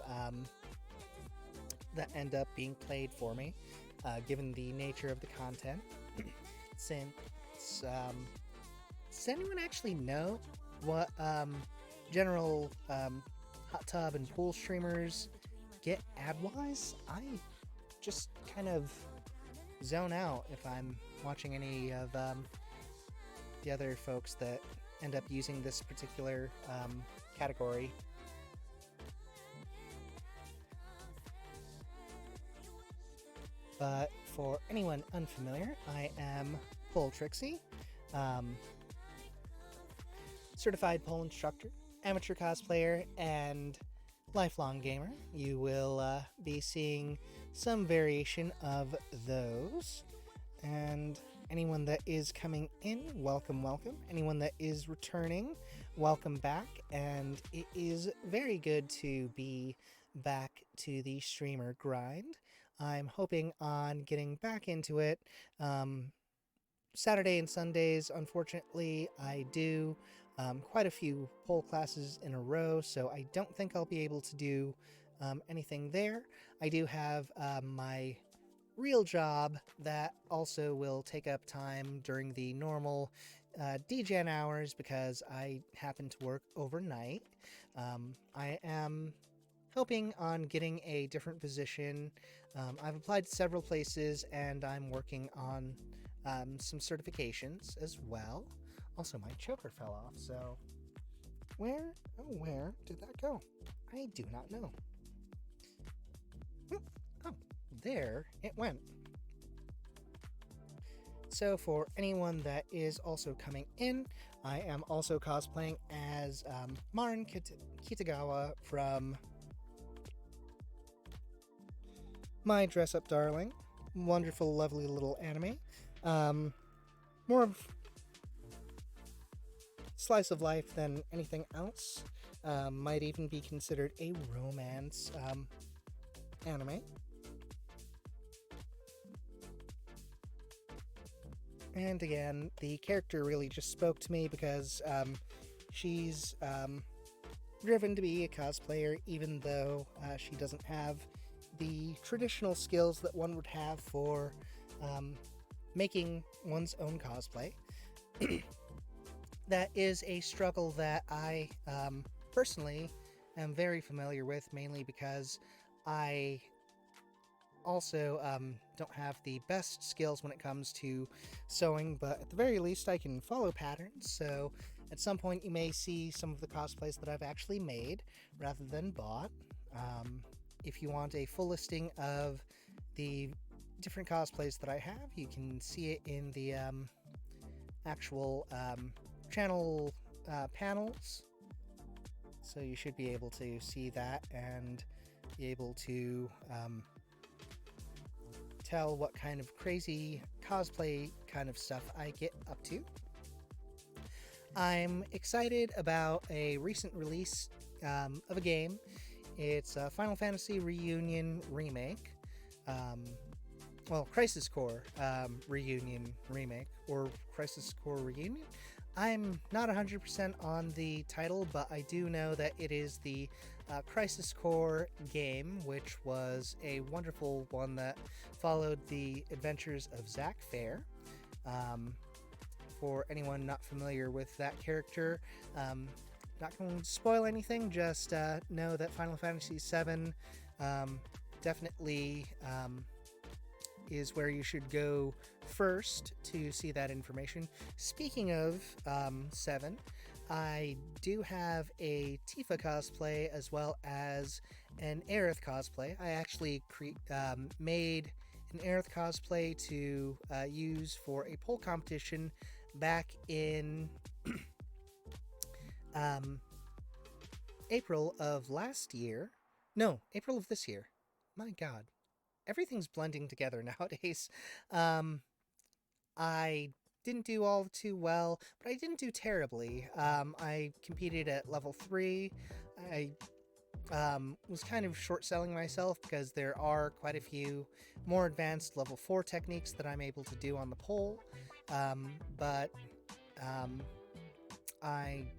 that end up being played for me, given the nature of the content. Since, does anyone actually know what general hot tub and pool streamers get ad-wise? I just kind of zone out if I'm watching any of the other folks that end up using this particular category. But for anyone unfamiliar, I am Pole Trixie, certified pole instructor, amateur cosplayer, and lifelong gamer. You will be seeing some variation of those. And anyone that is coming in, welcome, welcome. Anyone that is returning, welcome back. And it is very good to be back to the streamer grind. I'm hoping on getting back into it. Saturday and Sundays, unfortunately, I do quite a few pole classes in a row, so I don't think I'll be able to do anything there. I do have my real job that also will take up time during the normal DGen hours because I happen to work overnight. I am hoping on getting a different position. I've applied to several places and I'm working on some certifications as well. Also, my choker fell off, so where did that go? I do not know. Oh, there it went. So for anyone that is also coming in, I am also cosplaying as Marin Kitagawa from My Dress Up Darling. Wonderful, lovely little anime. More of slice of life than anything else. Might even be considered a romance anime. And again, the character really just spoke to me because she's driven to be a cosplayer, even though she doesn't have the traditional skills that one would have for making one's own cosplay. That is a struggle that I personally am very familiar with, mainly because I also don't have the best skills when it comes to sewing, but at the very least I can follow patterns, so at some point you may see some of the cosplays that I've actually made rather than bought. If you want a full listing of the different cosplays that I have, you can see it in the actual channel panels, so you should be able to see that and be able to tell what kind of crazy cosplay kind of stuff I get up to. I'm excited about a recent release of a game. It's a Final Fantasy Reunion Remake. Well, Crisis Core Reunion Remake, or Crisis Core Reunion. I'm not 100% on the title, but I do know that it is the Crisis Core game, which was a wonderful one that followed the adventures of Zack Fair. For anyone not familiar with that character, not going to spoil anything, just know that Final Fantasy VII definitely is where you should go first to see that information. Speaking of 7, I do have a Tifa cosplay as well as an Aerith cosplay. I actually made an Aerith cosplay to use for a pole competition back in April of last year. No, April of this year. My God. Everything's blending together nowadays. I didn't do all too well, but I didn't do terribly. I competed at level 3. I was kind of short-selling myself because there are quite a few more advanced level 4 techniques that I'm able to do on the pole, but I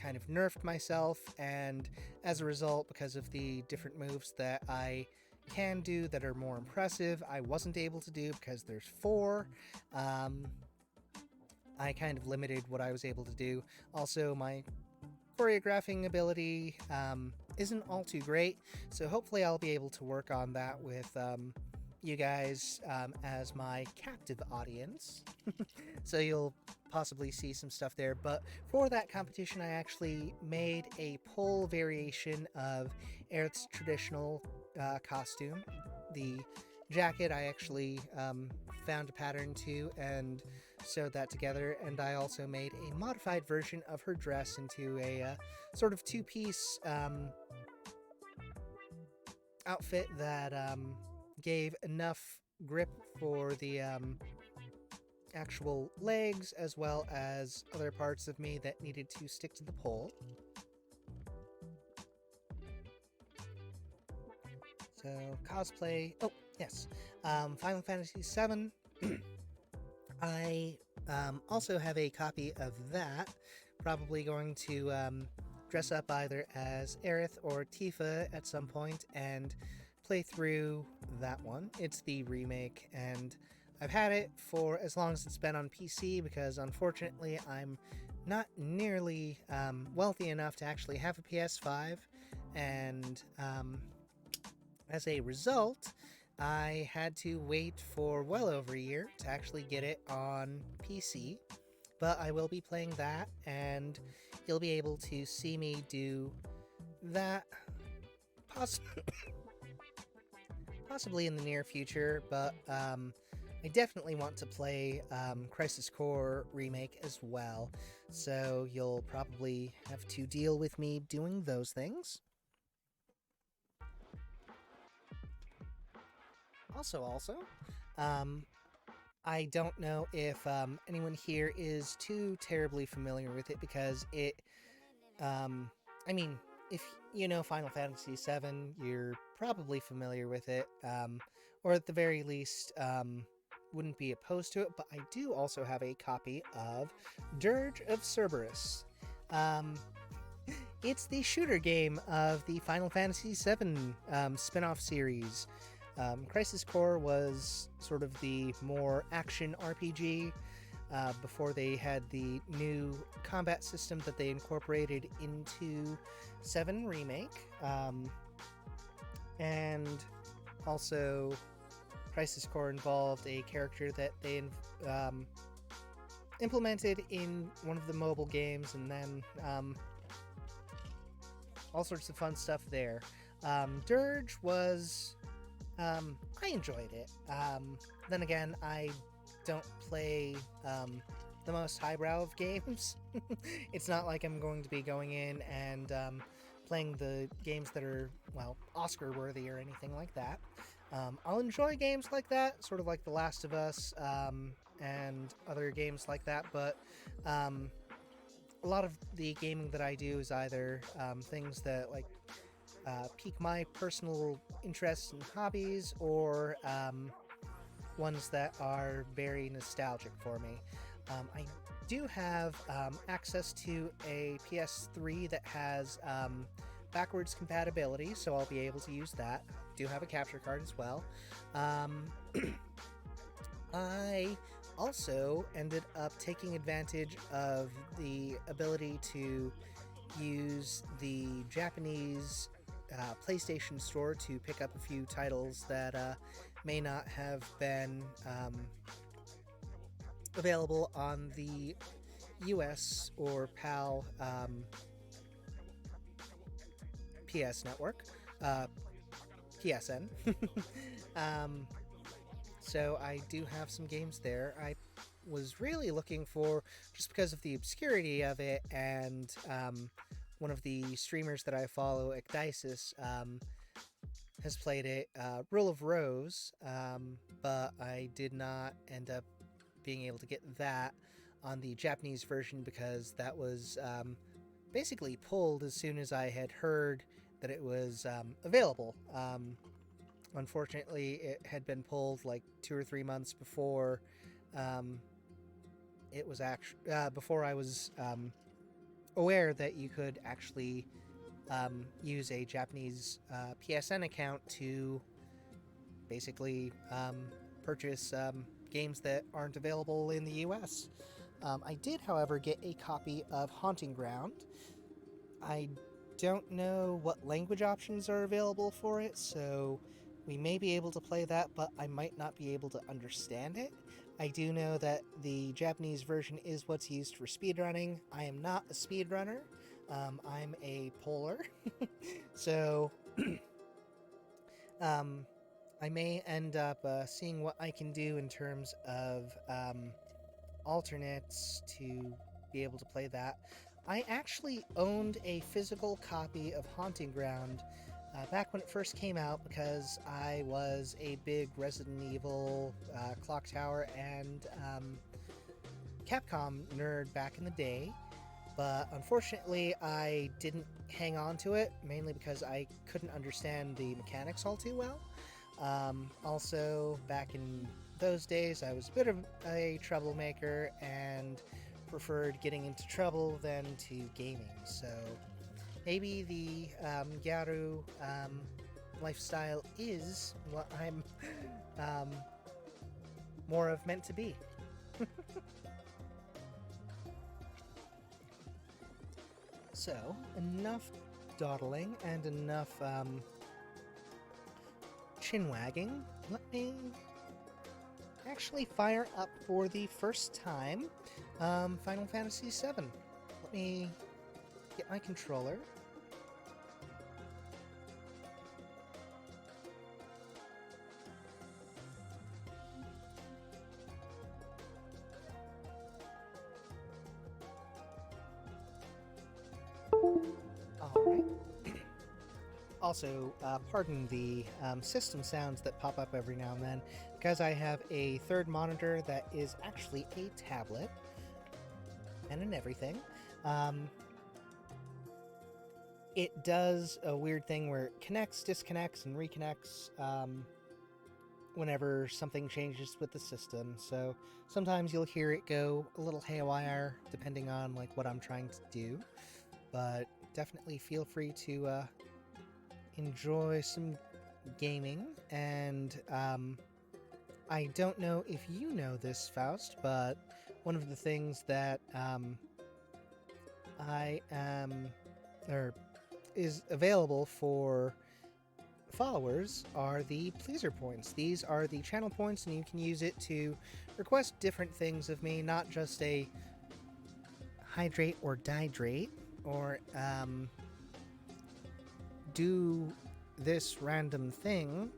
kind of nerfed myself, and as a result, because of the different moves that I can do that are more impressive, I wasn't able to do because there's 4. I kind of limited what I was able to do. Also, my choreographing ability isn't all too great, so hopefully I'll be able to work on that with you guys as my captive audience. So you'll possibly see some stuff there. But for that competition, I actually made a pole variation of Aerith's traditional costume. The jacket, I actually found a pattern to and sewed that together, and I also made a modified version of her dress into a sort of 2-piece outfit that gave enough grip for the actual legs, as well as other parts of me that needed to stick to the pole. So, cosplay. Oh, yes. Final Fantasy VII. I also have a copy of that. Probably going to dress up either as Aerith or Tifa at some point and play through that one. It's the remake, and I've had it for as long as it's been on PC because unfortunately I'm not nearly wealthy enough to actually have a PS5, and as a result, I had to wait for well over a year to actually get it on PC. But I will be playing that, and you'll be able to see me do that possibly in the near future, but I definitely want to play Crisis Core Remake as well, so you'll probably have to deal with me doing those things. Also, I don't know if anyone here is too terribly familiar with it because it, I mean, if you know Final Fantasy VII, you're probably familiar with it, or at the very least, wouldn't be opposed to it, but I do also have a copy of Dirge of Cerberus. It's the shooter game of the Final Fantasy VII spin-off series. Crisis Core was sort of the more action RPG before they had the new combat system that they incorporated into 7 Remake. And also, Crisis Core involved a character that they implemented in one of the mobile games, and then all sorts of fun stuff there. Dirge was... I enjoyed it. Then again, I don't play the most highbrow of games. It's not like I'm going to be going in and playing the games that are, well, Oscar-worthy or anything like that. I'll enjoy games like that, sort of like The Last of Us and other games like that, but a lot of the gaming that I do is either things that, like, pique my personal interests and hobbies, or ones that are very nostalgic for me. I do have access to a PS3 that has backwards compatibility, so I'll be able to use that. Do have a capture card as well. I also ended up taking advantage of the ability to use the Japanese PlayStation Store to pick up a few titles that may not have been available on the US or PAL PS network, PSN. So I do have some games there. I was really looking for, just because of the obscurity of it, and one of the streamers that I follow, Ecdysis, has played it, Rule of Rose, but I did not end up being able to get that on the Japanese version because that was basically pulled as soon as I had heard that it was available. Unfortunately, it had been pulled like 2 or 3 months before it was before I was aware that you could actually use a Japanese PSN account to basically purchase games that aren't available in the US. I did, however, get a copy of Haunting Ground. I don't know what language options are available for it, so we may be able to play that, but I might not be able to understand it. I do know that the Japanese version is what's used for speedrunning. I am not a speedrunner. I'm a poller. So I may end up seeing what I can do in terms of alternates to be able to play that. I actually owned a physical copy of Haunting Ground back when it first came out because I was a big Resident Evil, Clock Tower, and Capcom nerd back in the day. But unfortunately, I didn't hang on to it, mainly because I couldn't understand the mechanics all too well. Also, back in those days, I was a bit of a troublemaker and preferred getting into trouble than to gaming. So maybe the Gyaru lifestyle is what I'm more of meant to be. So, enough dawdling and enough chin wagging. Let me actually fire up for the first time Final Fantasy VII. Let me get my controller. Alright. Also, pardon the system sounds that pop up every now and then, because I have a third monitor that is actually a tablet, and in everything. It does a weird thing where it connects, disconnects, and reconnects whenever something changes with the system. So sometimes you'll hear it go a little haywire, depending on like what I'm trying to do. But definitely feel free to enjoy some gaming. And I don't know if you know this, Faust, but one of the things that is available for followers are the pleaser points. These are the channel points, and you can use it to request different things of me, not just a hydrate or dihydrate, or do this random thing.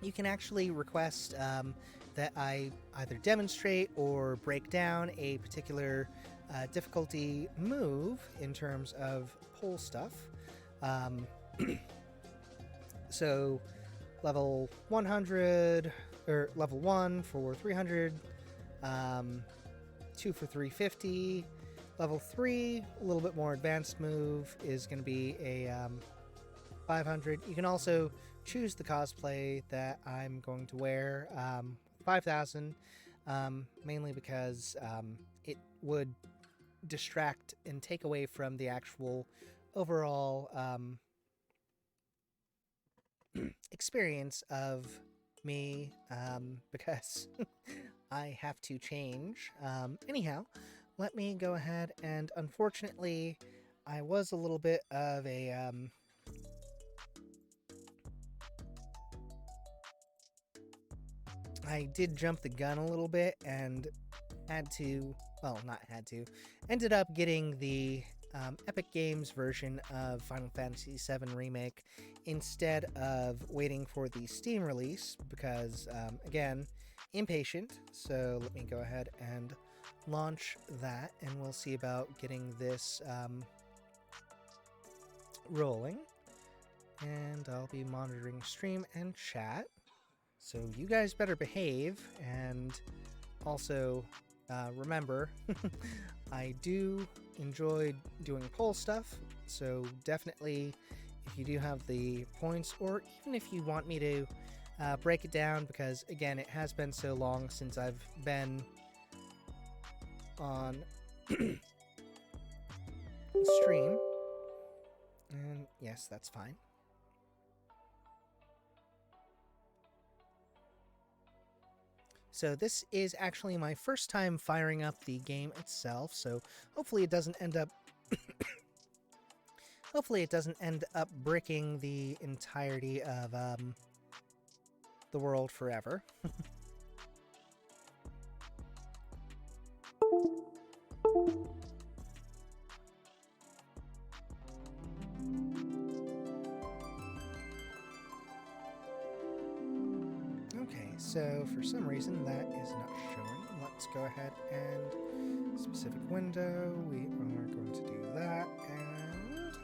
You can actually request that I either demonstrate or break down a particular difficulty move in terms of pull stuff. So level 100, or level 1 for 300, 2 for 350. Level 3, a little bit more advanced move, is going to be a 500. You can also choose the cosplay that I'm going to wear, 5,000, mainly because it would distract and take away from the actual overall experience of me, because I have to change. Anyhow, let me go ahead and, unfortunately, I was a little bit of a I did jump the gun a little bit and ended up getting the Epic Games version of Final Fantasy VII Remake instead of waiting for the Steam release because, again, impatient. So let me go ahead and launch that, and we'll see about getting this rolling. And I'll be monitoring stream and chat. So you guys better behave, and also remember, I do enjoy doing poll stuff, so definitely if you do have the points, or even if you want me to break it down, because again, it has been so long since I've been on stream. And yes, that's fine. So this is actually my first time firing up the game itself, so hopefully it doesn't end up bricking the entirety of the world forever. Okay, so for some reason that is not showing. Let's go ahead and specific window. We are going to do that, and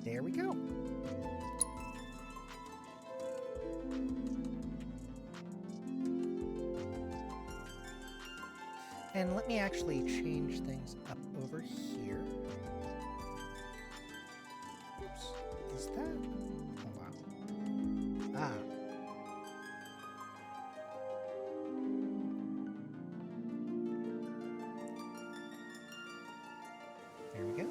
there we go. And let me actually change things up over here. Oops, is that? Oh wow. Ah. There we go.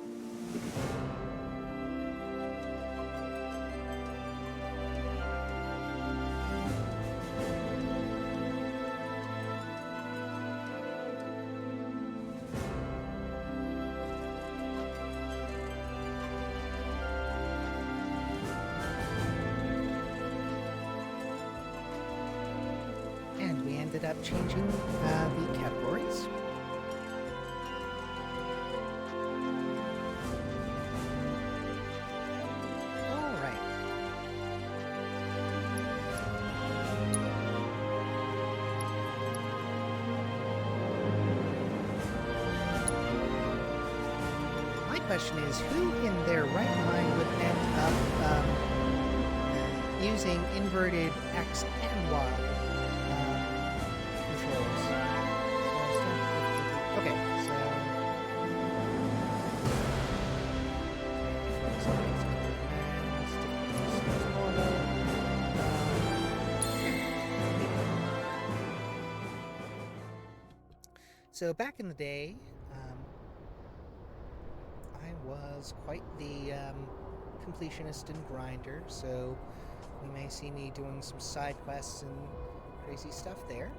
And we ended up changing the categories. Question is, who in their right mind would end up using inverted X and Y controls? Okay, so back in the day, was quite the completionist and grinder, so you may see me doing some side quests and crazy stuff there.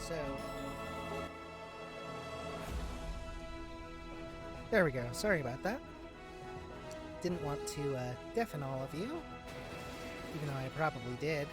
So there we go. Sorry about that. Didn't want to deafen all of you, even though I probably did.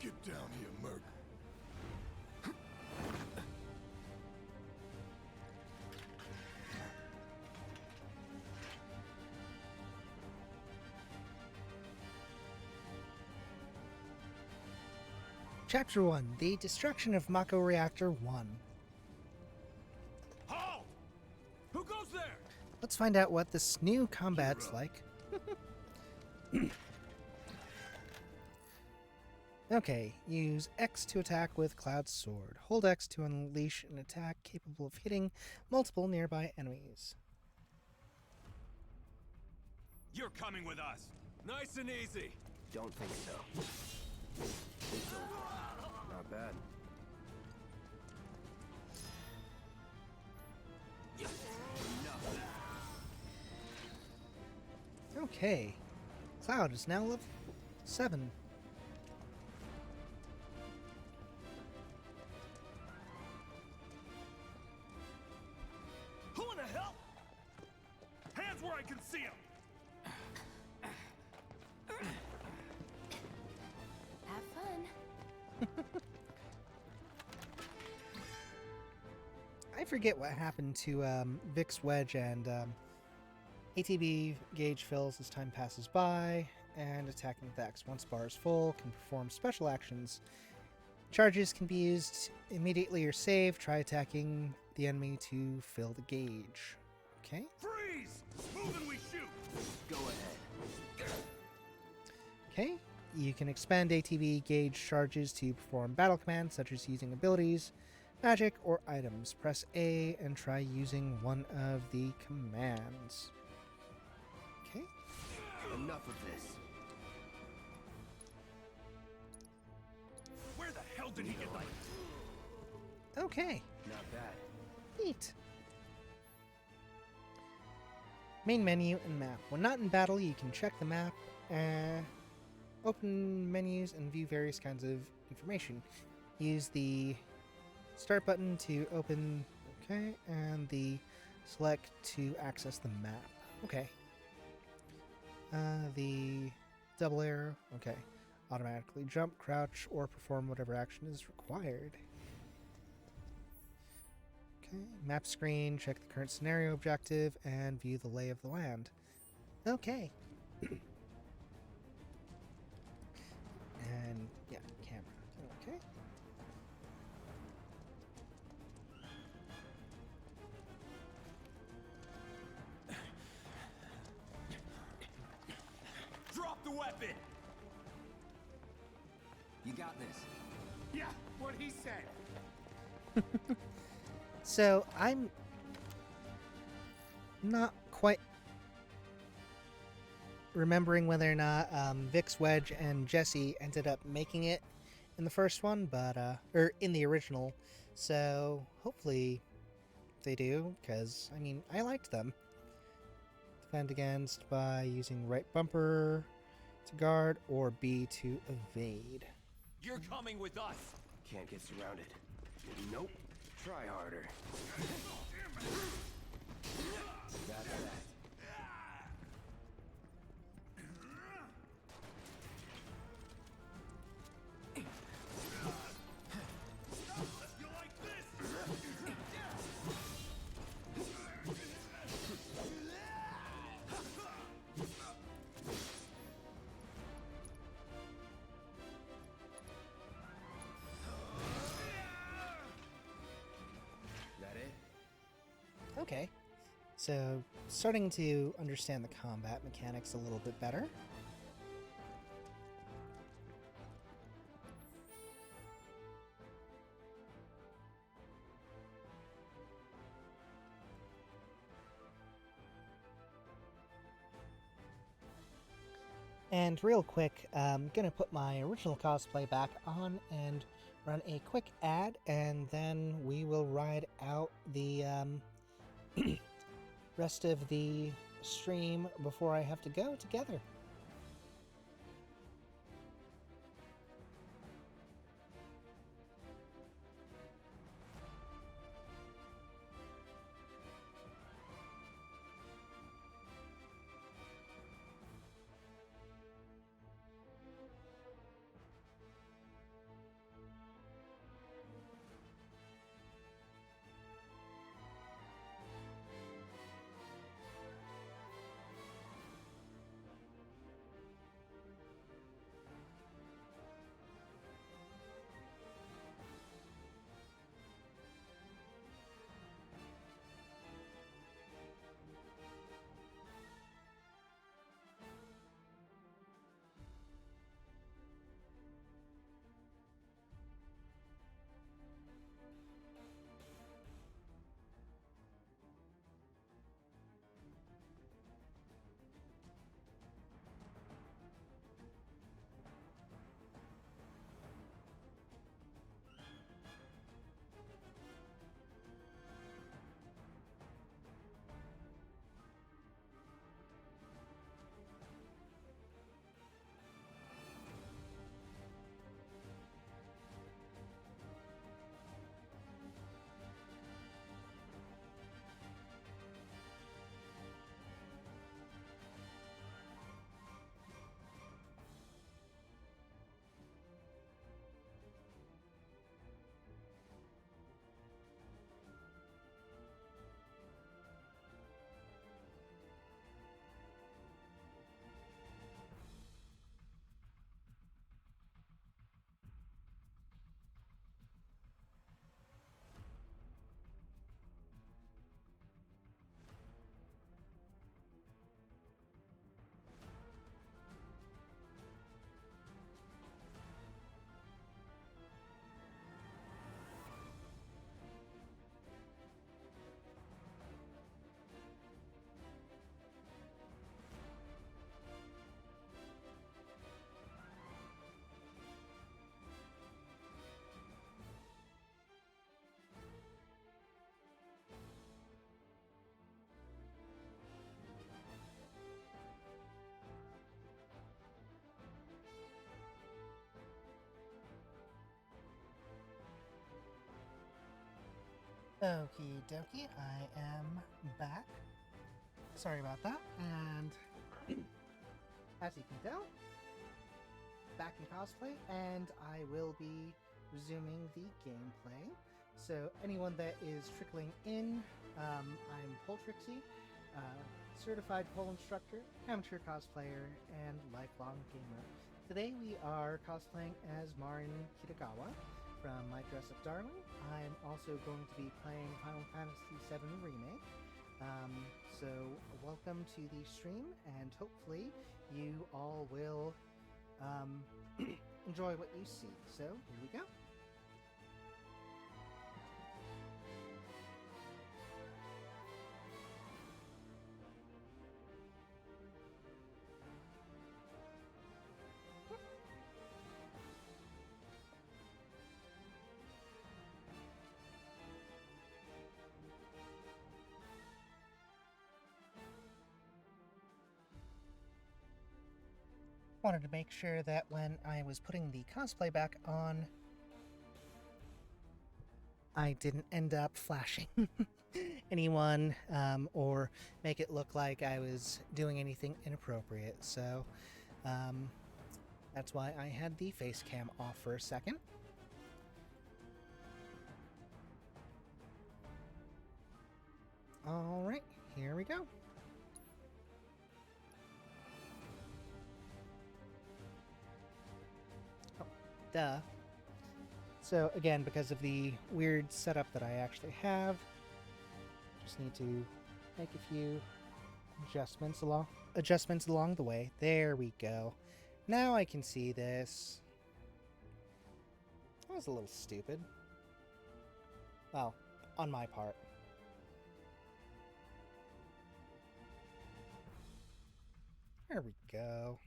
Get down here, Merc. Chapter 1, The Destruction of Mako Reactor 1. Halt! Who goes there? Let's find out what this new combat's like. Okay, use X to attack with Cloud's Sword. Hold X to unleash an attack capable of hitting multiple nearby enemies. You're coming with us. Nice and easy. Don't think so. It's over. Not bad. Okay, Cloud is now level 7. Who in the hell? Hands where I can see them. Have fun. I forget what happened to Vic's Wedge and ATB gauge fills as time passes by, and attacking with X. Once bar is full, can perform special actions. Charges can be used immediately or save. Try attacking the enemy to fill the gauge. Okay. Freeze! Move and we shoot. Go ahead. Okay. You can expend ATB gauge charges to perform battle commands, such as using abilities, magic, or items. Press A and try using one of the commands. Okay. Enough of this. Where the hell did he get that? Okay. Not bad. Neat. Main menu and map. When not in battle, you can check the map, open menus, and view various kinds of information. Use the start button to open, okay, and the select to access the map. Okay. The double arrow, okay. Automatically jump, crouch, or perform whatever action is required. Okay, map screen, check the current scenario objective, and view the lay of the land. Okay. And, yeah, camera. Okay. Drop the weapon. You got this. Yeah, what he said. So, I'm not quite remembering whether or not Vic's Wedge and Jesse ended up making it in the first one, but, or in the original. So, hopefully they do, because, I mean, I liked them. Defend against by using right bumper to guard or B to evade. You're coming with us. Can't get surrounded. Nope. Try harder. That's that. Okay. So, starting to understand the combat mechanics a little bit better. And real quick, I'm gonna put my original cosplay back on and run a quick ad, and then we will ride out the rest of the stream before I have to go together. Okie dokie, I am back. Sorry about that. And as you can tell, back in cosplay, and I will be resuming the gameplay. So anyone that is trickling in, I'm Poltrixie, certified pole instructor, amateur cosplayer, and lifelong gamer. Today we are cosplaying as Marin Kitagawa from My Dress Up Darling. I'm also going to be playing Final Fantasy VII Remake. So welcome to the stream, and hopefully you all will enjoy what you see. So here we go. Wanted to make sure that when I was putting the cosplay back on, I didn't end up flashing anyone or make it look like I was doing anything inappropriate. So that's why I had the face cam off for a second. All right, here we go. Duh. So again, because of the weird setup that I actually have, Just need to make a few adjustments along the way. There we go. Now I can see this. That was a little stupid. Well, on my part. There we go.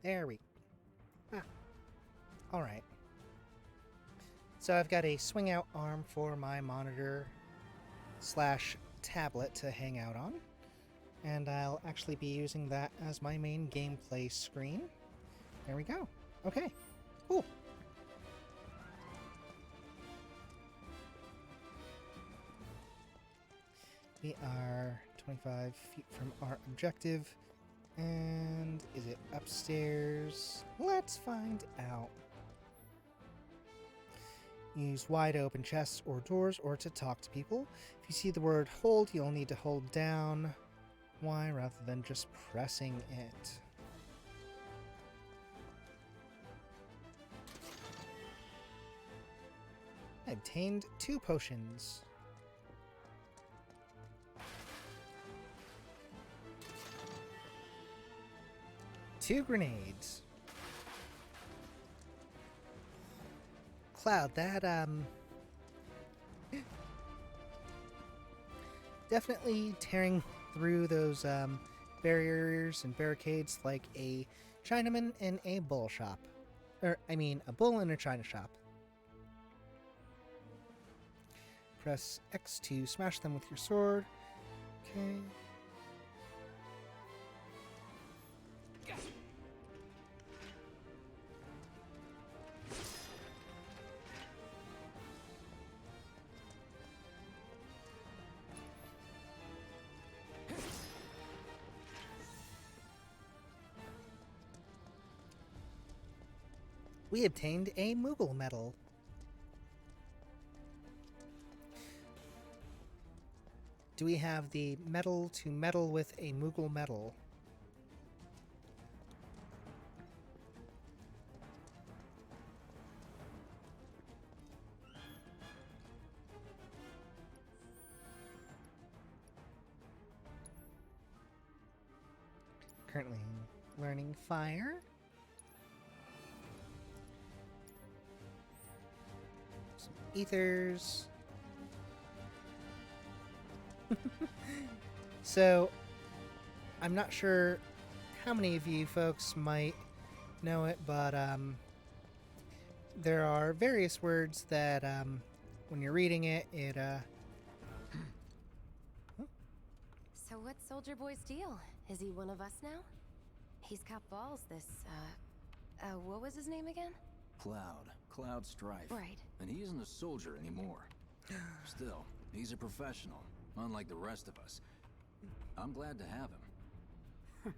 There we. Ah. All right. So I've got a swing out arm for my monitor / tablet to hang out on. And I'll actually be using that as my main gameplay screen. There we go. Okay. Cool. We are 25 feet from our objective. And is it upstairs? Let's find out. Use wide open chests or doors or to talk to people. If you see the word hold, you'll need to hold down Y rather than just pressing it. I obtained 2 potions. Two grenades. Cloud, that, definitely tearing through those, barriers and barricades like a Chinaman in a bull shop. A bull in a china shop. Press X to smash them with your sword. Okay. We obtained a Moogle medal. Do we have the medal to medal with a Moogle medal? Currently learning fire. Some ethers. So, I'm not sure how many of you folks might know it, but there are various words that when you're reading it, So what's Soldier Boy's deal? Is he one of us now? He's got balls, this, what was his name again? Cloud Strife. Right. And he isn't a soldier anymore. Still, he's a professional, unlike the rest of us. I'm glad to have him.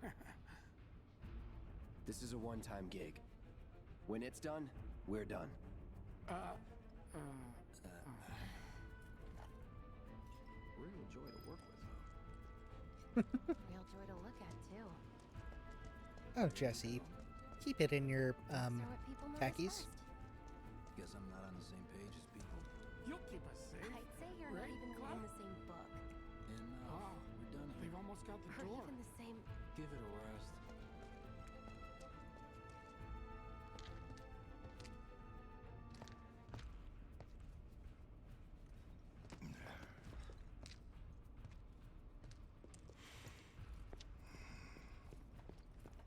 This is a one-time gig. When it's done, we're done. Real joy to work with, though. Real joy to look at, too. oh, Jesse, keep it in your So what people notice khakis. first. Guess I'm not on the same page as people. You'll keep us safe. I'd say you're Right, not even Cloud? reading the same book. Enough. Oh, We're done here. They've almost got the Or door. even the same... Give it a rest.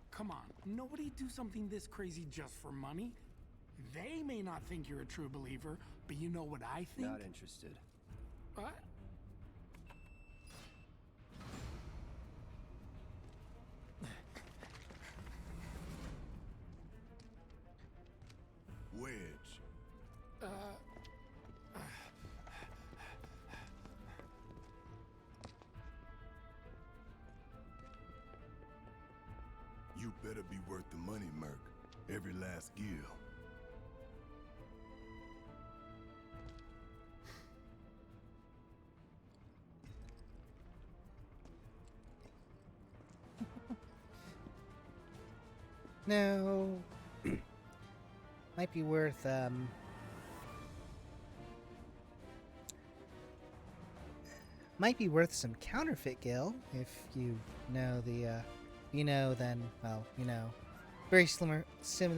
Come on, nobody do something this crazy just for money. They may not think you're a true believer, but you know what I think? Not interested. What? Wedge. You better be worth the money, Merc. Every last gill. No. Might be worth, might be worth some counterfeit gil if you know the, you know, then, well, you know. Very similar to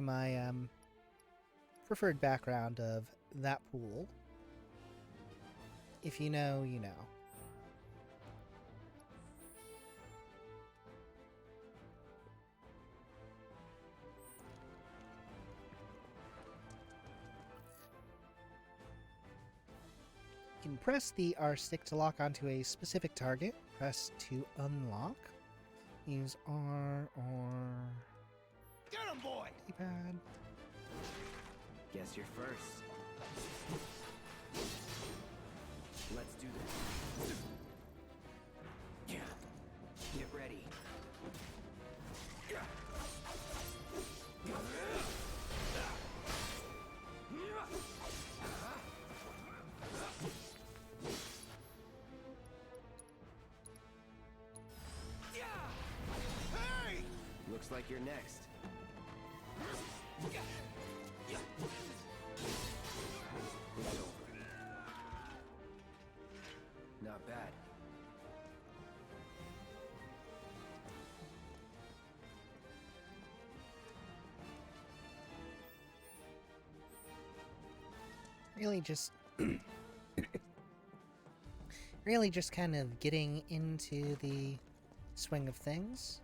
my, preferred background of that pool. If you know, you know. You can press the R stick to lock onto a specific target. Press to unlock. Use R or Get him, boy! D-pad. Guess you're first. Let's do this. Yeah. Get ready. Hey! Looks like you're next. It's over. Not bad. Really just really just kind of getting into the swing of things.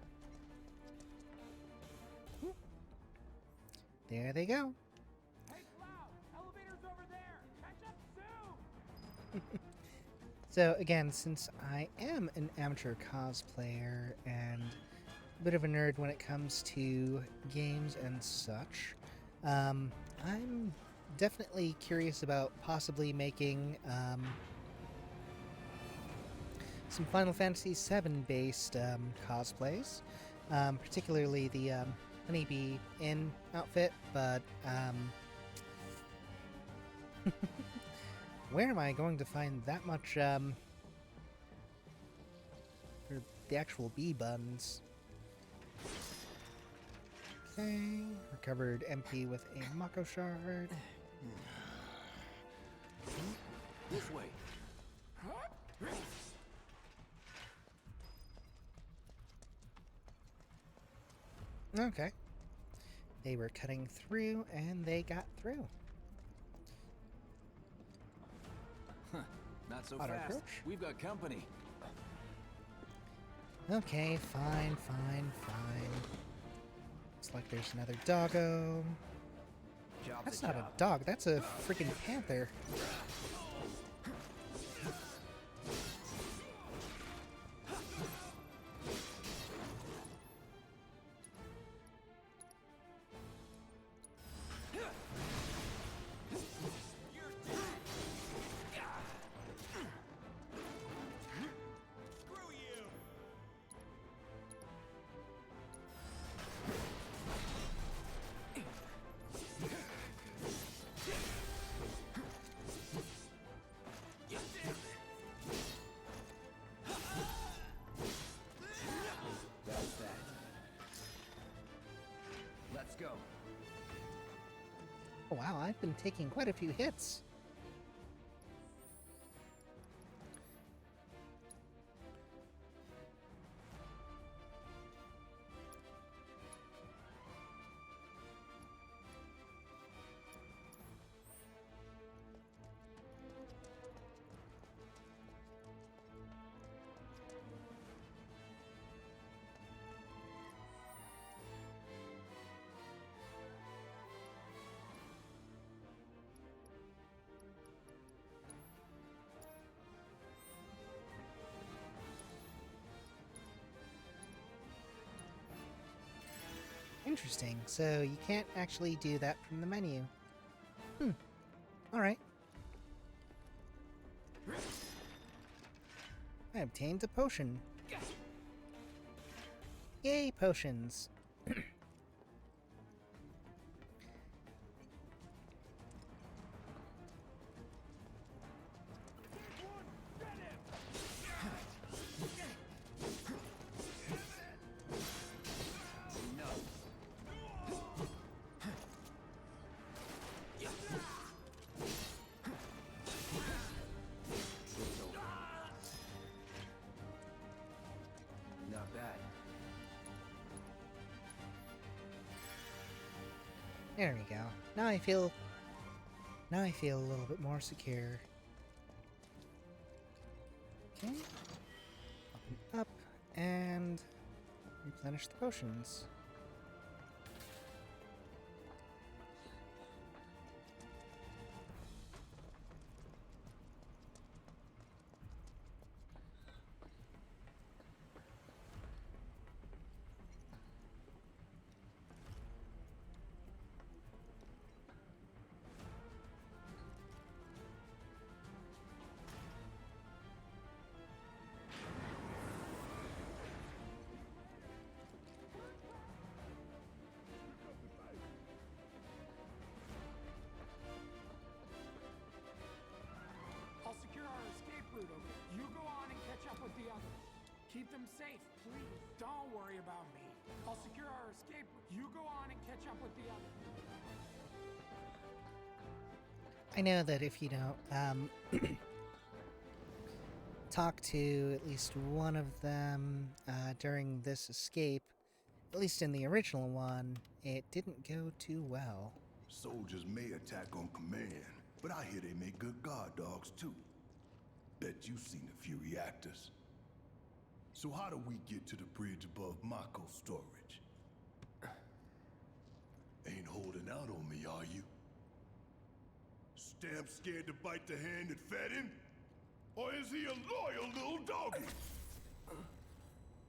There they go. Hey, Cloud! Elevator's over there! Catch up soon! So again, since I am an amateur cosplayer and a bit of a nerd when it comes to games and such, I'm definitely curious about possibly making some Final Fantasy VII based cosplays, particularly the Honeybee Inn outfit, but where am I going to find that much for the actual bee buns? Okay, recovered MP with a Mako shard. This way. Okay. They were cutting through, and they got through. Not so Auto fast. approach. We've got company. Okay, fine. Looks like there's another doggo. Job's That's a not job. a dog, that's a freaking panther. Screw you! That's that. Let's go. Oh, wow, I've been taking quite a few hits. Interesting. So you can't actually do that from the menu. Alright. I obtained a potion. Yay, potions. There we go. Now I feel a little bit more secure. Okay. Up and replenish the potions. I'll secure our escape route, okay? You go on and catch up with the others. Keep them safe, please. Don't worry about me. I'll secure our escape route. You go on and catch up with the others. I know that if you don't talk to at least one of them during this escape, at least in the original one, it didn't go too well. Soldiers may attack on command, but I hear they make good guard dogs too. Bet you've seen a few reactors. So how do we get to the bridge above Mako storage? Ain't holding out on me, are you? Stamp scared to bite the hand that fed him? Or is he a loyal little doggy?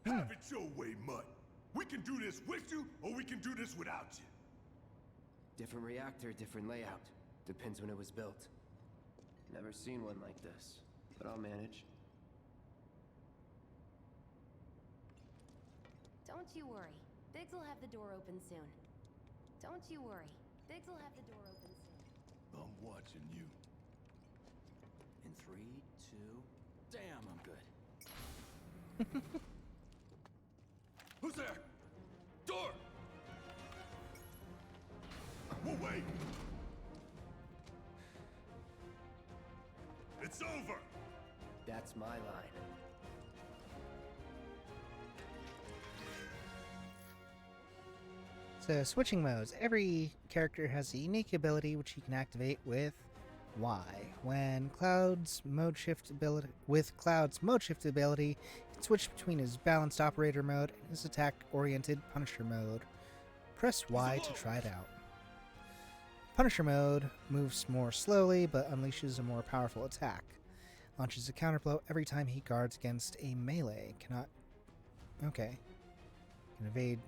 Have it your way, Mutt. We can do this with you, or we can do this without you. Different reactor, different layout. Depends when it was built. Never seen one like this, but I'll manage. Don't you worry. Biggs will have the door open soon. Don't you worry. Biggs will have the door open soon. I'm watching you. In 3, 2... Damn, I'm good. Who's there? Door! We'll wait! It's over! That's my line. So, switching modes. Every character has a unique ability which you can activate with Y. With Cloud's mode shift ability, you can switch between his balanced operator mode and his attack-oriented Punisher mode. Press Y to try it out. Punisher mode moves more slowly but unleashes a more powerful attack. Launches a counterblow every time he guards against a melee. Cannot... Okay. Can evade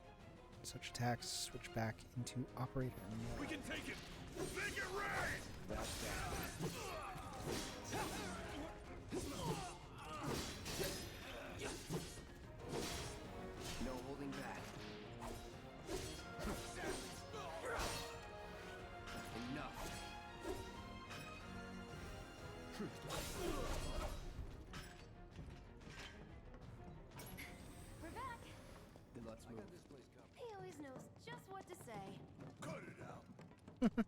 such attacks, switch back into operator mode. We can take it! Make it rain! No holding back. Enough. We're back. Then let's move. He always knows just what to say. Cut it out!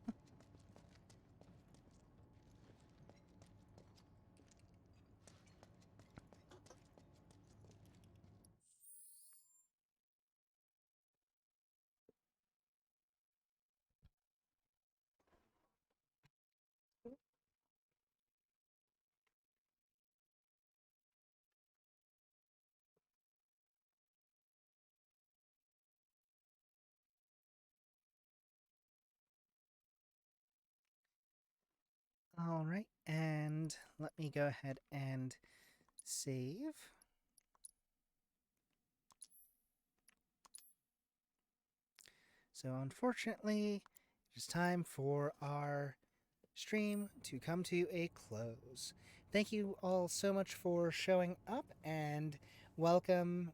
Alright, and let me go ahead and save. So unfortunately, it's time for our stream to come to a close. Thank you all so much for showing up, and welcome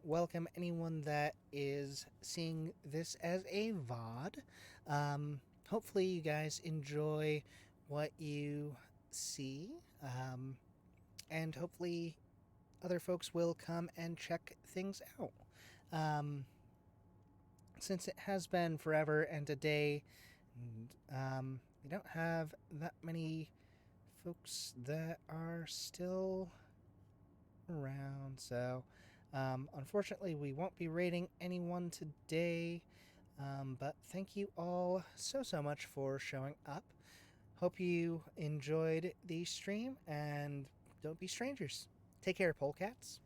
anyone that is seeing this as a VOD. Hopefully you guys enjoy what you see, and hopefully other folks will come and check things out. Since it has been forever and a day, and we don't have that many folks that are still around, so unfortunately we won't be rating anyone today. But thank you all so much for showing up. Hope you enjoyed the stream, and don't be strangers. Take care, polecats.